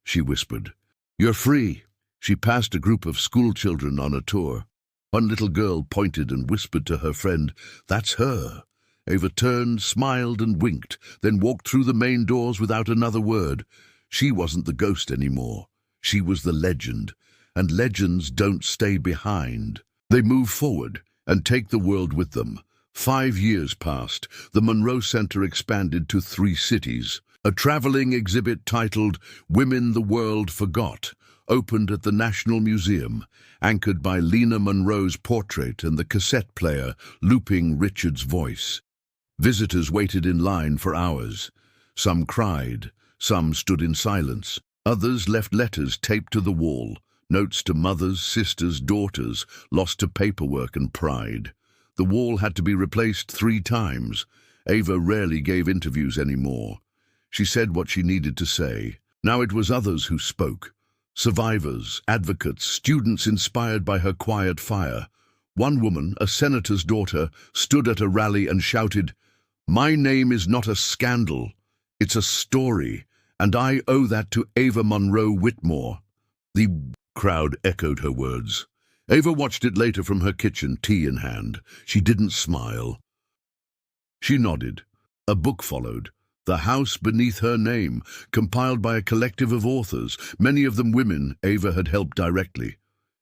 she whispered. "You're free." She passed a group of schoolchildren on a tour. One little girl pointed and whispered to her friend, "That's her." Ava turned, smiled and winked, then walked through the main doors without another word. She wasn't the ghost anymore. She was the legend, and legends don't stay behind. They move forward and take the world with them. 5 years passed. The Monroe Center expanded to 3 cities. A traveling exhibit titled "Women the World Forgot" opened at the National Museum, anchored by Lena Monroe's portrait and the cassette player looping Richard's voice. Visitors waited in line for hours. Some cried, some stood in silence. Others left letters taped to the wall, notes to mothers, sisters, daughters, lost to paperwork and pride. The wall had to be replaced 3 times, Ava rarely gave interviews anymore. She said what she needed to say. Now it was others who spoke. Survivors, advocates, students inspired by her quiet fire. One woman, a senator's daughter, stood at a rally and shouted, "My name is not a scandal, it's a story, and I owe that to Ava Monroe Whitmore." The crowd echoed her words. Ava watched it later from her kitchen, tea in hand. She didn't smile. She nodded. A book followed. The House Beneath Her Name, compiled by a collective of authors, many of them women Ava had helped directly.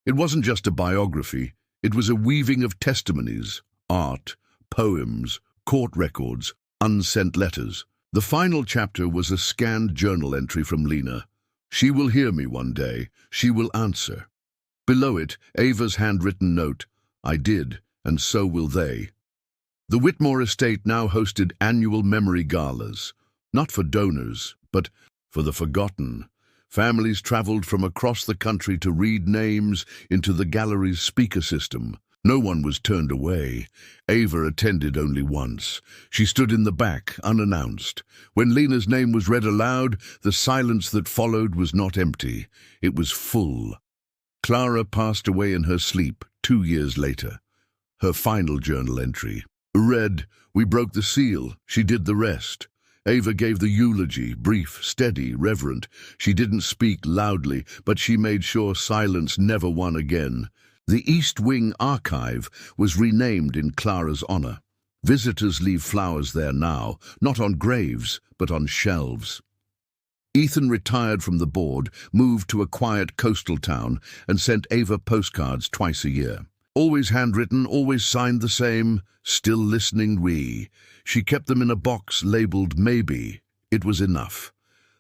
It wasn't just a biography. It was a weaving of testimonies, art, poems, court records, unsent letters. The final chapter was a scanned journal entry from Lena. "She will hear me one day. She will answer." Below it, Ava's handwritten note, "I did, and so will they." The Whitmore estate now hosted annual memory galas, not for donors, but for the forgotten. Families traveled from across the country to read names into the gallery's speaker system. No one was turned away. Ava attended only once. She stood in the back, unannounced. When Lena's name was read aloud, the silence that followed was not empty. It was full. Clara passed away in her sleep 2 years later. Her final journal entry read, "We broke the seal. She did the rest." Ava gave the eulogy, brief, steady, reverent. She didn't speak loudly, but she made sure silence never won again. The East Wing Archive was renamed in Clara's honor. Visitors leave flowers there now, not on graves, but on shelves. Ethan retired from the board, moved to a quiet coastal town, and sent Ava postcards twice a year. Always handwritten, always signed the same, "Still listening, we." She kept them in a box labeled "Maybe." It was enough.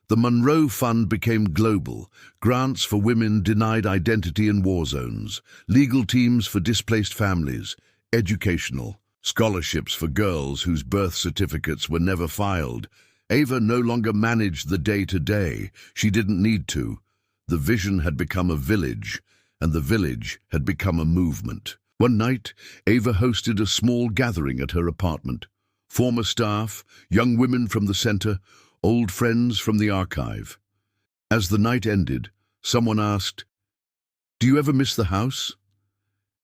The Monroe Fund became global. Grants for women denied identity in war zones, legal teams for displaced families, educational, scholarships for girls whose birth certificates were never filed. Ava no longer managed the day-to-day. She didn't need to. The vision had become a village, and the village had become a movement. One night, Ava hosted a small gathering at her apartment. Former staff, young women from the center, old friends from the archive. As the night ended, someone asked, "Do you ever miss the house?"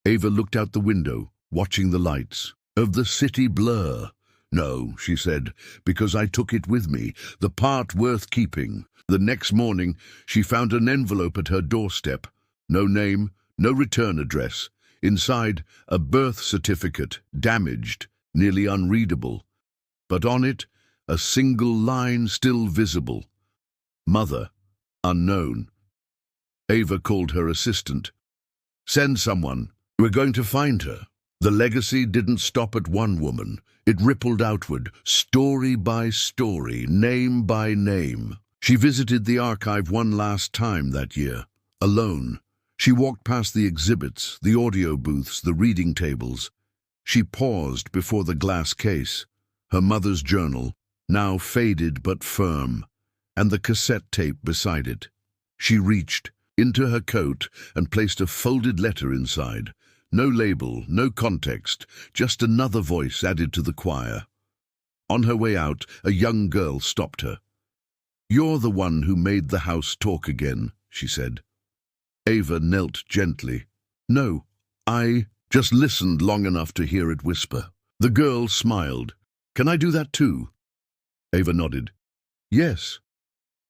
Ava looked out the window, watching the lights of the city blur. "No," she said, "because I took it with me, the part worth keeping." The next morning, she found an envelope at her doorstep. No name, no return address. Inside, a birth certificate, damaged, nearly unreadable. But on it, a single line still visible. Mother, unknown. Ava called her assistant. "Send someone. We're going to find her." The legacy didn't stop at one woman. It rippled outward, story by story, name by name. She visited the archive one last time that year, alone. She walked past the exhibits, the audio booths, the reading tables. She paused before the glass case, her mother's journal, now faded but firm, and the cassette tape beside it. She reached into her coat and placed a folded letter inside. No label, no context, just another voice added to the choir. On her way out, a young girl stopped her. "You're the one who made the house talk again," she said. Ava knelt gently. "No, I just listened long enough to hear it whisper." The girl smiled. "Can I do that too?" Ava nodded. "Yes."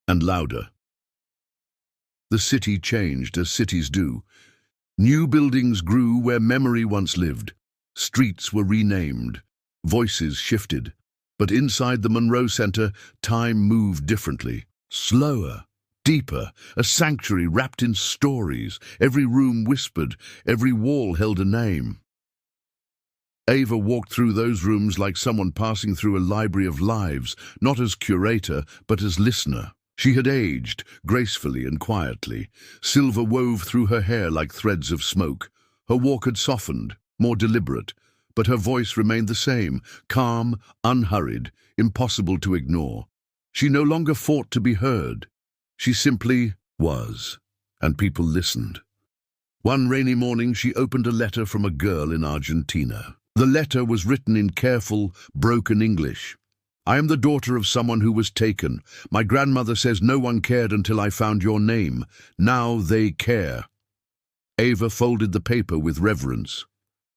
And louder. The city changed as cities do. New buildings grew where memory once lived. Streets were renamed. Voices shifted. But inside the Monroe Center, time moved differently. Slower, deeper, a sanctuary wrapped in stories. Every room whispered, every wall held a name. Ava walked through those rooms like someone passing through a library of lives, not as curator, but as listener. She had aged, gracefully and quietly. Silver wove through her hair like threads of smoke. Her walk had softened, more deliberate, but her voice remained the same, calm, unhurried, impossible to ignore. She no longer fought to be heard. She simply was, and people listened. One rainy morning, she opened a letter from a girl in Argentina. The letter was written in careful, broken English. I am the daughter of someone who was taken. My grandmother says no one cared until I found your name. Now they care. Ava folded the paper with reverence.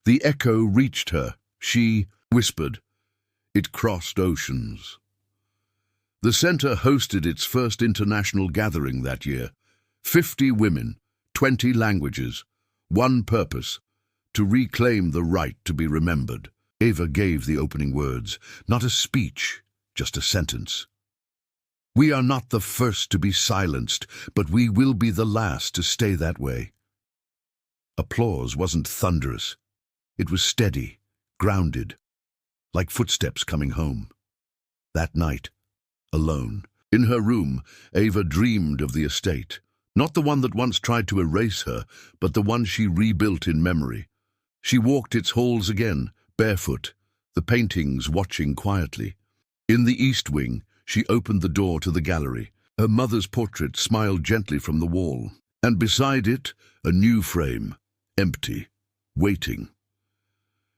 The echo reached her. She whispered. It crossed oceans. The center hosted its first international gathering that year. 50 women, 20 languages, one purpose, to reclaim the right to be remembered. Ava gave the opening words, not a speech, just a sentence. We are not the first to be silenced, but we will be the last to stay that way. Applause wasn't thunderous. It was steady, grounded, like footsteps coming home. That night, alone, in her room, Ava dreamed of the estate. Not the one that once tried to erase her, but the one she rebuilt in memory. She walked its halls again, barefoot, the paintings watching quietly. In the east wing, she opened the door to the gallery. Her mother's portrait smiled gently from the wall, and beside it, a new frame, empty, waiting.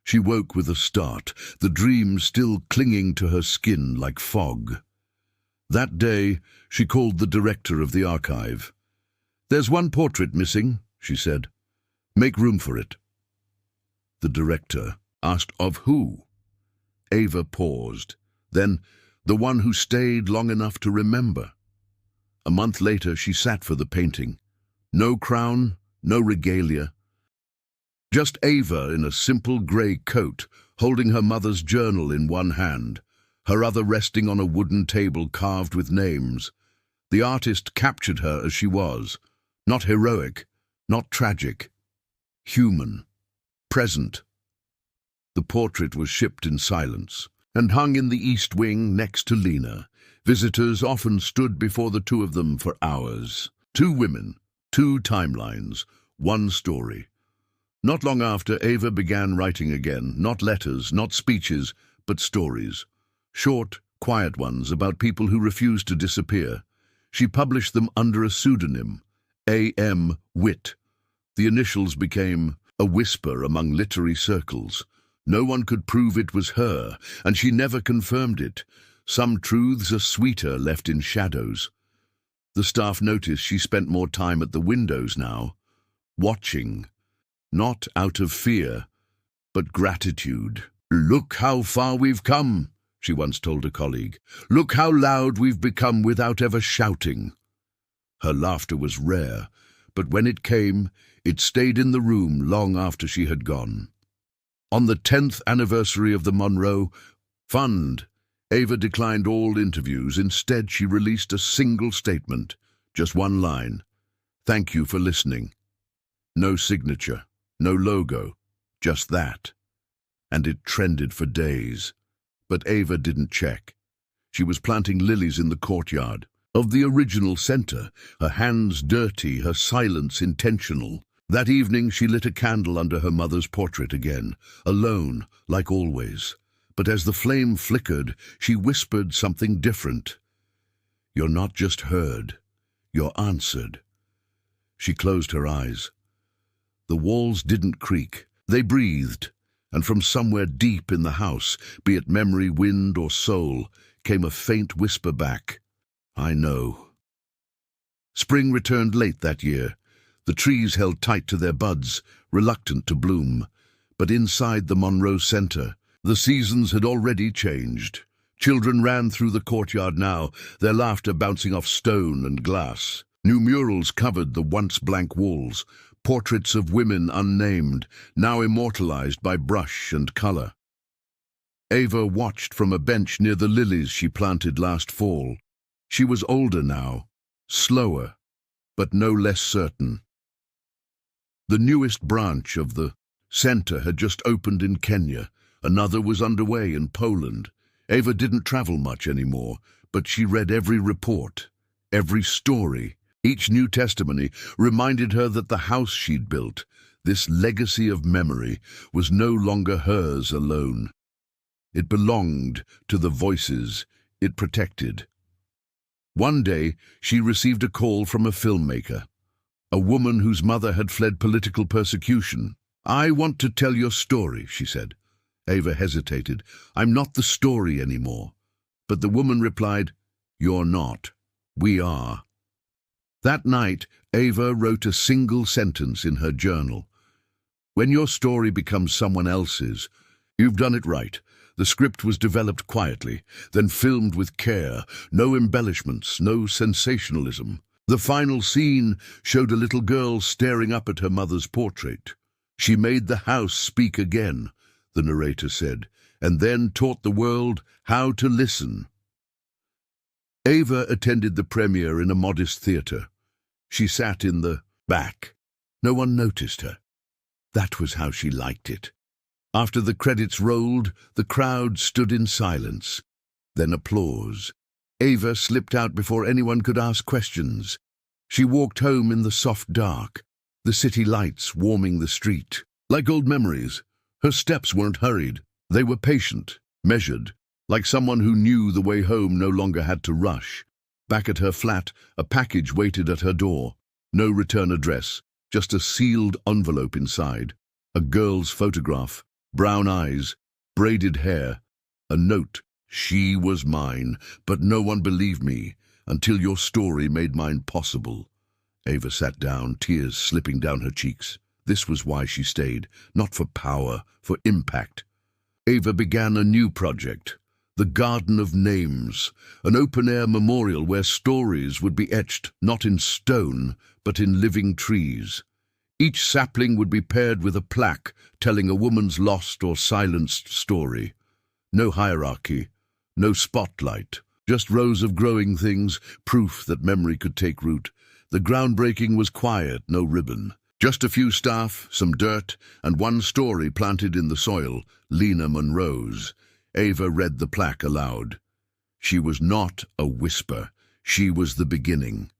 She woke with a start, the dream still clinging to her skin like fog. That day, she called the director of the archive. "There's one portrait missing," she said. "Make room for it." The director asked, "Of who?" Ava paused. Then, "The one who stayed long enough to remember." A month later, she sat for the painting. No crown, no regalia. Just Ava in a simple grey coat, holding her mother's journal in one hand, her other resting on a wooden table carved with names. The artist captured her as she was. Not heroic, not tragic. Human. Present. The portrait was shipped in silence and hung in the east wing next to Lena. Visitors often stood before the two of them for hours. 2 women, 2 timelines, 1 story. Not long after, Ava began writing again, not letters, not speeches, but stories. Short, quiet ones about people who refused to disappear. She published them under a pseudonym, A.M. Witt. The initials became a whisper among literary circles. No one could prove it was her, and she never confirmed it. Some truths are sweeter left in shadows. The staff noticed she spent more time at the windows now, watching, not out of fear, but gratitude. "Look how far we've come," she once told a colleague. "Look how loud we've become without ever shouting." Her laughter was rare, but when it came, it stayed in the room long after she had gone. On the 10th anniversary of the Monroe Fund, Ava declined all interviews. Instead, she released a single statement, just one line. "Thank you for listening." No signature, no logo, just that. And it trended for days. But Ava didn't check. She was planting lilies in the courtyard of the original center, her hands dirty, her silence intentional. That evening she lit a candle under her mother's portrait again, alone, like always. But as the flame flickered, she whispered something different. "You're not just heard, you're answered." She closed her eyes. The walls didn't creak, they breathed, and from somewhere deep in the house, be it memory, wind, or soul, came a faint whisper back, "I know." Spring returned late that year. The trees held tight to their buds, reluctant to bloom. But inside the Monroe Center, the seasons had already changed. Children ran through the courtyard now, their laughter bouncing off stone and glass. New murals covered the once blank walls, portraits of women unnamed, now immortalized by brush and color. Ava watched from a bench near the lilies she planted last fall. She was older now, slower, but no less certain. The newest branch of the center had just opened in Kenya. Another was underway in Poland. Ava didn't travel much anymore, but she read every report, every story. Each new testimony reminded her that the house she'd built, this legacy of memory, was no longer hers alone. It belonged to the voices it protected. One day, she received a call from a filmmaker, a woman whose mother had fled political persecution. "I want to tell your story," she said. Ava hesitated. "I'm not the story anymore." But the woman replied, "You're not. We are." That night, Ava wrote a single sentence in her journal. "When your story becomes someone else's, you've done it right." The script was developed quietly, then filmed with care. No embellishments, no sensationalism. The final scene showed a little girl staring up at her mother's portrait. "She made the house speak again," the narrator said, "and then taught the world how to listen." Ava attended the premiere in a modest theatre. She sat in the back. No one noticed her. That was how she liked it. After the credits rolled, the crowd stood in silence. Then applause. Ava slipped out before anyone could ask questions. She walked home in the soft dark, the city lights warming the street. Like old memories, her steps weren't hurried. They were patient, measured, like someone who knew the way home no longer had to rush. Back at her flat, a package waited at her door. No return address, just a sealed envelope inside. A girl's photograph, brown eyes, braided hair. A note: "She was mine, but no one believed me until your story made mine possible." Ava sat down, tears slipping down her cheeks. This was why she stayed, not for power, for impact. Ava began a new project, the Garden of Names, an open-air memorial where stories would be etched not in stone, but in living trees. Each sapling would be paired with a plaque telling a woman's lost or silenced story. No hierarchy, no spotlight, just rows of growing things, proof that memory could take root. The groundbreaking was quiet, no ribbon. Just a few staff, some dirt, and one story planted in the soil, Lena Monroe's. Ava read the plaque aloud. She was not a whisper. She was the beginning.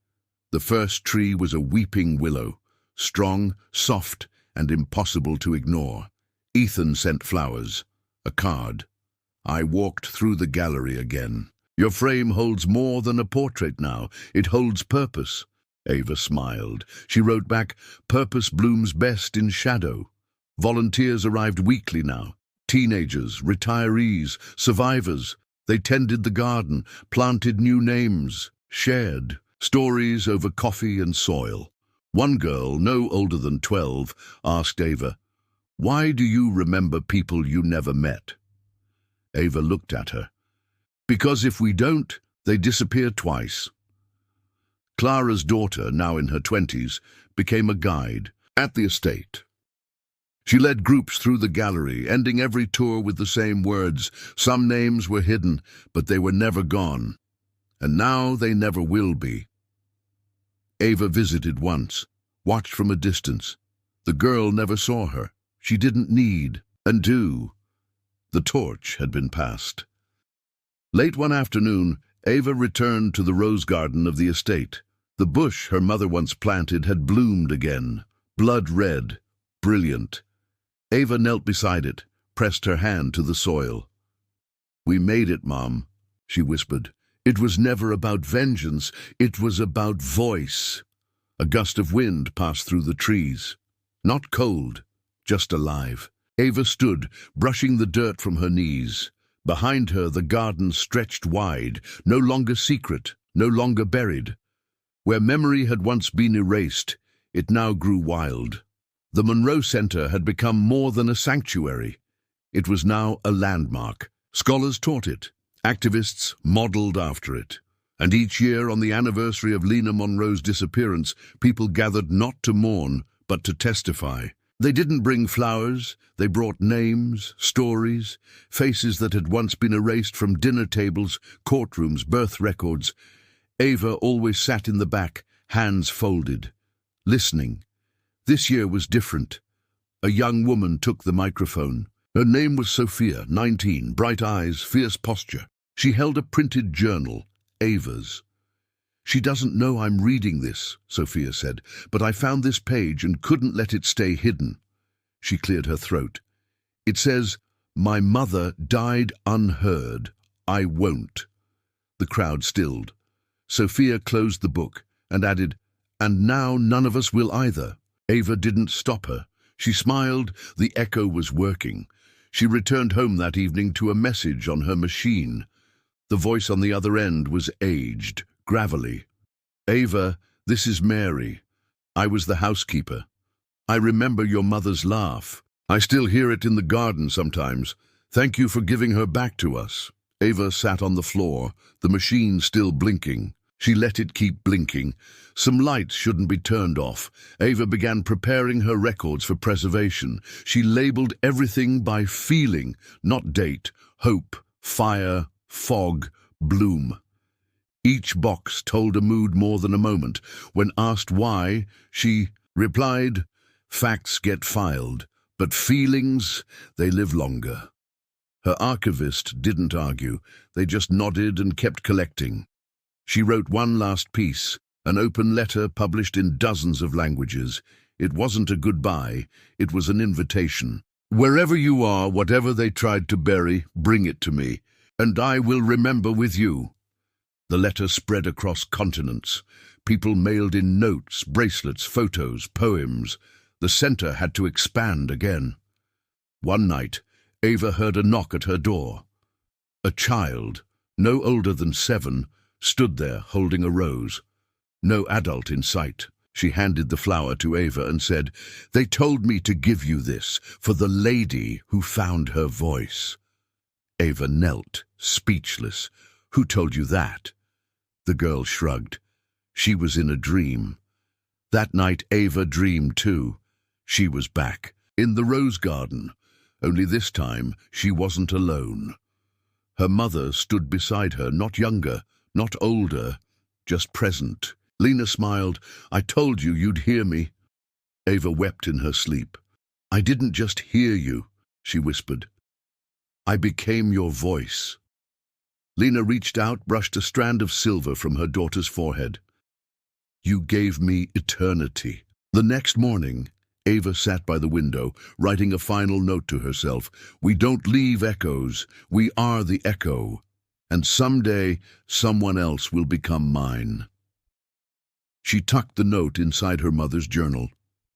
The first tree was a weeping willow, strong, soft, and impossible to ignore. Ethan sent flowers, a card. I walked through the gallery again. "Your frame holds more than a portrait now. It holds purpose." Ava smiled. She wrote back, "Purpose blooms best in shadow." Volunteers arrived weekly now. Teenagers, retirees, survivors. They tended the garden, planted new names, shared stories over coffee and soil. One girl, no older than 12, asked Ava, "Why do you remember people you never met?" Ava looked at her. "Because if we don't, they disappear twice." Clara's daughter, now in her 20s, became a guide at the estate. She led groups through the gallery, ending every tour with the same words. Some names were hidden, but they were never gone. And now they never will be. Ava visited once, watched from a distance. The girl never saw her. She didn't need and do. The torch had been passed. Late one afternoon, Ava returned to the rose garden of the estate. The bush her mother once planted had bloomed again, blood red, brilliant. Ava knelt beside it, pressed her hand to the soil. "We made it, Mom," she whispered. "It was never about vengeance, it was about voice." A gust of wind passed through the trees. Not cold, just alive. Ava stood, brushing the dirt from her knees. Behind her, the garden stretched wide, no longer secret, no longer buried. Where memory had once been erased, it now grew wild. The Monroe Center had become more than a sanctuary. It was now a landmark. Scholars taught it. Activists modeled after it. And each year, on the anniversary of Lena Monroe's disappearance, people gathered not to mourn, but to testify. They didn't bring flowers. They brought names, stories, faces that had once been erased from dinner tables, courtrooms, birth records. Ava always sat in the back, hands folded, listening. This year was different. A young woman took the microphone. Her name was Sophia, 19, bright eyes, fierce posture. She held a printed journal, Ava's. "She doesn't know I'm reading this," Sophia said, "but I found this page and couldn't let it stay hidden." She cleared her throat. "It says, 'My mother died unheard. I won't.'" The crowd stilled. Sophia closed the book and added, "And now none of us will either." Ava didn't stop her. She smiled. The echo was working. She returned home that evening to a message on her machine. The voice on the other end was aged, gravelly. "Ava, this is Mary. I was the housekeeper. I remember your mother's laugh. I still hear it in the garden sometimes. Thank you for giving her back to us." Ava sat on the floor, the machine still blinking. She let it keep blinking. Some lights shouldn't be turned off. Ava began preparing her records for preservation. She labeled everything by feeling, not date: hope, fire, fog, bloom. Each box told a mood more than a moment. When asked why, she replied, "Facts get filed, but feelings, they live longer." Her archivist didn't argue. They just nodded and kept collecting. She wrote one last piece, an open letter published in dozens of languages. It wasn't a goodbye, it was an invitation. "Wherever you are, whatever they tried to bury, bring it to me, and I will remember with you." The letter spread across continents. People mailed in notes, bracelets, photos, poems. The center had to expand again. One night, Ava heard a knock at her door. A child, no older than 7, stood there holding a rose. No adult in sight. She handed the flower to Ava and said, "They told me to give you this for the lady who found her voice." Ava knelt, speechless. "Who told you that?" The girl shrugged. She was in a dream. That night Ava dreamed too. She was back, in the rose garden. Only this time she wasn't alone. Her mother stood beside her, not younger, not older, just present. Lena smiled. "I told you you'd hear me." Ava wept in her sleep. "I didn't just hear you," she whispered. "I became your voice." Lena reached out, brushed a strand of silver from her daughter's forehead. "You gave me eternity." The next morning, Ava sat by the window, writing a final note to herself. "We don't leave echoes. We are the echo. And someday, someone else will become mine." She tucked the note inside her mother's journal,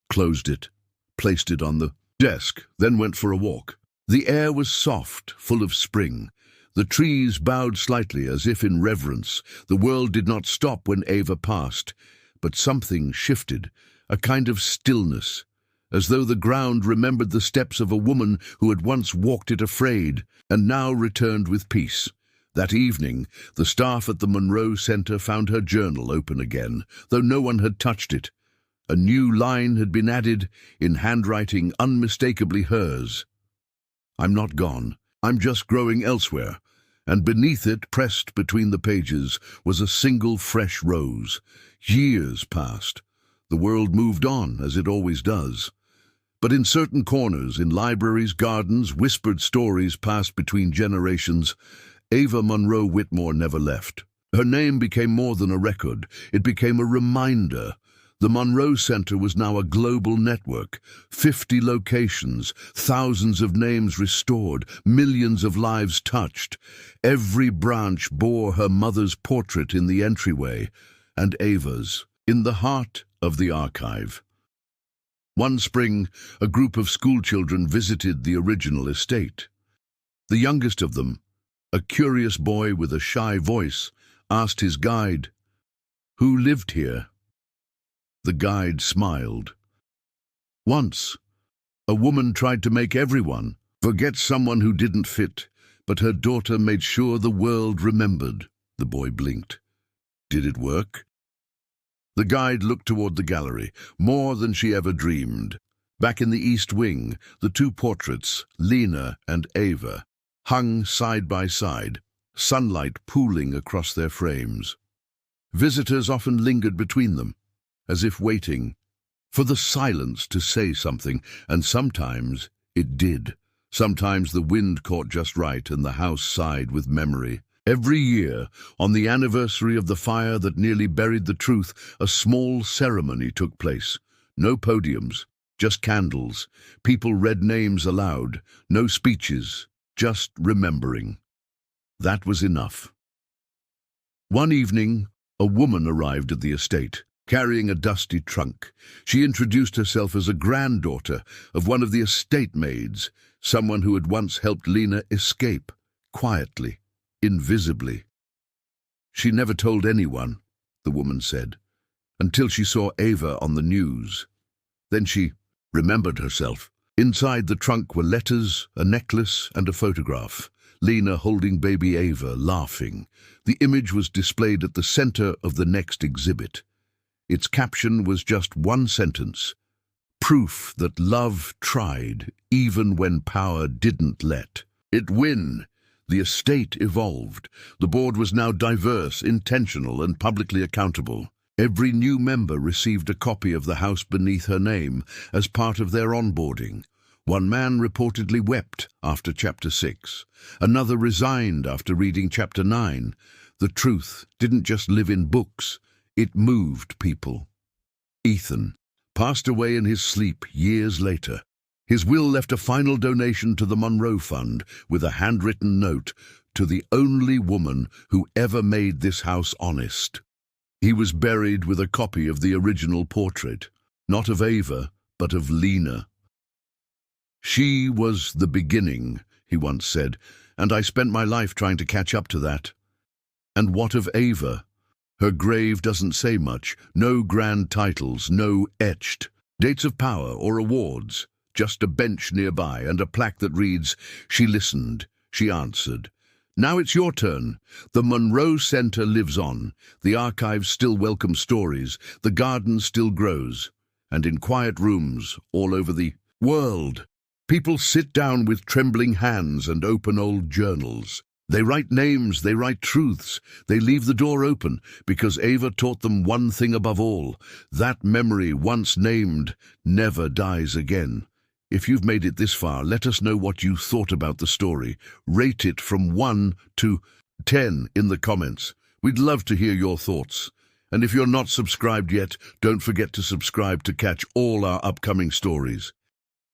closed it, placed it on the desk, then went for a walk. The air was soft, full of spring. The trees bowed slightly as if in reverence. The world did not stop when Ava passed, but something shifted, a kind of stillness, as though the ground remembered the steps of a woman who had once walked it afraid and now returned with peace. That evening, the staff at the Monroe Center found her journal open again, though no one had touched it. A new line had been added, in handwriting unmistakably hers. "I'm not gone. I'm just growing elsewhere." And beneath it, pressed between the pages, was a single fresh rose. Years passed. The world moved on, as it always does. But in certain corners, in libraries, gardens, whispered stories passed between generations. Ava Monroe Whitmore never left. Her name became more than a record. It became a reminder. The Monroe Center was now a global network. 50 locations, thousands of names restored, millions of lives touched. Every branch bore her mother's portrait in the entryway, and Ava's, in the heart of the archive. One spring, a group of schoolchildren visited the original estate. The youngest of them, a curious boy with a shy voice, asked his guide, "Who lived here?" The guide smiled. "Once, a woman tried to make everyone forget someone who didn't fit, but her daughter made sure the world remembered." The boy blinked. "Did it work?" The guide looked toward the gallery, more than she ever dreamed. Back in the East Wing, the two portraits, Lena and Ava, hung side by side, sunlight pooling across their frames. Visitors often lingered between them, as if waiting for the silence to say something, and sometimes it did. Sometimes the wind caught just right and the house sighed with memory. Every year, on the anniversary of the fire that nearly buried the truth, a small ceremony took place. No podiums, just candles. People read names aloud. No speeches, just remembering. That was enough. One evening, a woman arrived at the estate. carrying a dusty trunk. She introduced herself as a granddaughter of one of the estate maids, someone who had once helped Lena escape, quietly, invisibly. She never told anyone, the woman said, until she saw Ava on the news. Then she remembered herself. Inside the trunk were letters, a necklace, and a photograph. Lena holding baby Ava, laughing. The image was displayed at the center of the next exhibit. Its caption was just one sentence: proof that love tried, even when power didn't let it win. The estate evolved. The board was now diverse, intentional, and publicly accountable. Every new member received a copy of the house beneath her name as part of their onboarding. One man reportedly wept after Chapter 6. Another resigned after reading Chapter 9. The truth didn't just live in books, it moved people. Ethan passed away in his sleep years later. His will left a final donation to the Monroe Fund with a handwritten note to the only woman who ever made this house honest. He was buried with a copy of the original portrait, not of Ava, but of Lena. She was the beginning, he once said, and I spent my life trying to catch up to that. And what of Ava? Her grave doesn't say much, no grand titles, no etched dates of power or awards, just a bench nearby and a plaque that reads, "She listened, she answered. Now it's your turn. The Monroe Center lives on. The archives still welcome stories. The garden still grows. And in quiet rooms all over the world, people sit down with trembling hands and open old journals. They write names, they write truths. They leave the door open because Ava taught them one thing above all. That memory once named never dies again. If you've made it this far, let us know what you thought about the story. Rate it from 1 to 10 in the comments. We'd love to hear your thoughts. And if you're not subscribed yet, don't forget to subscribe to catch all our upcoming stories.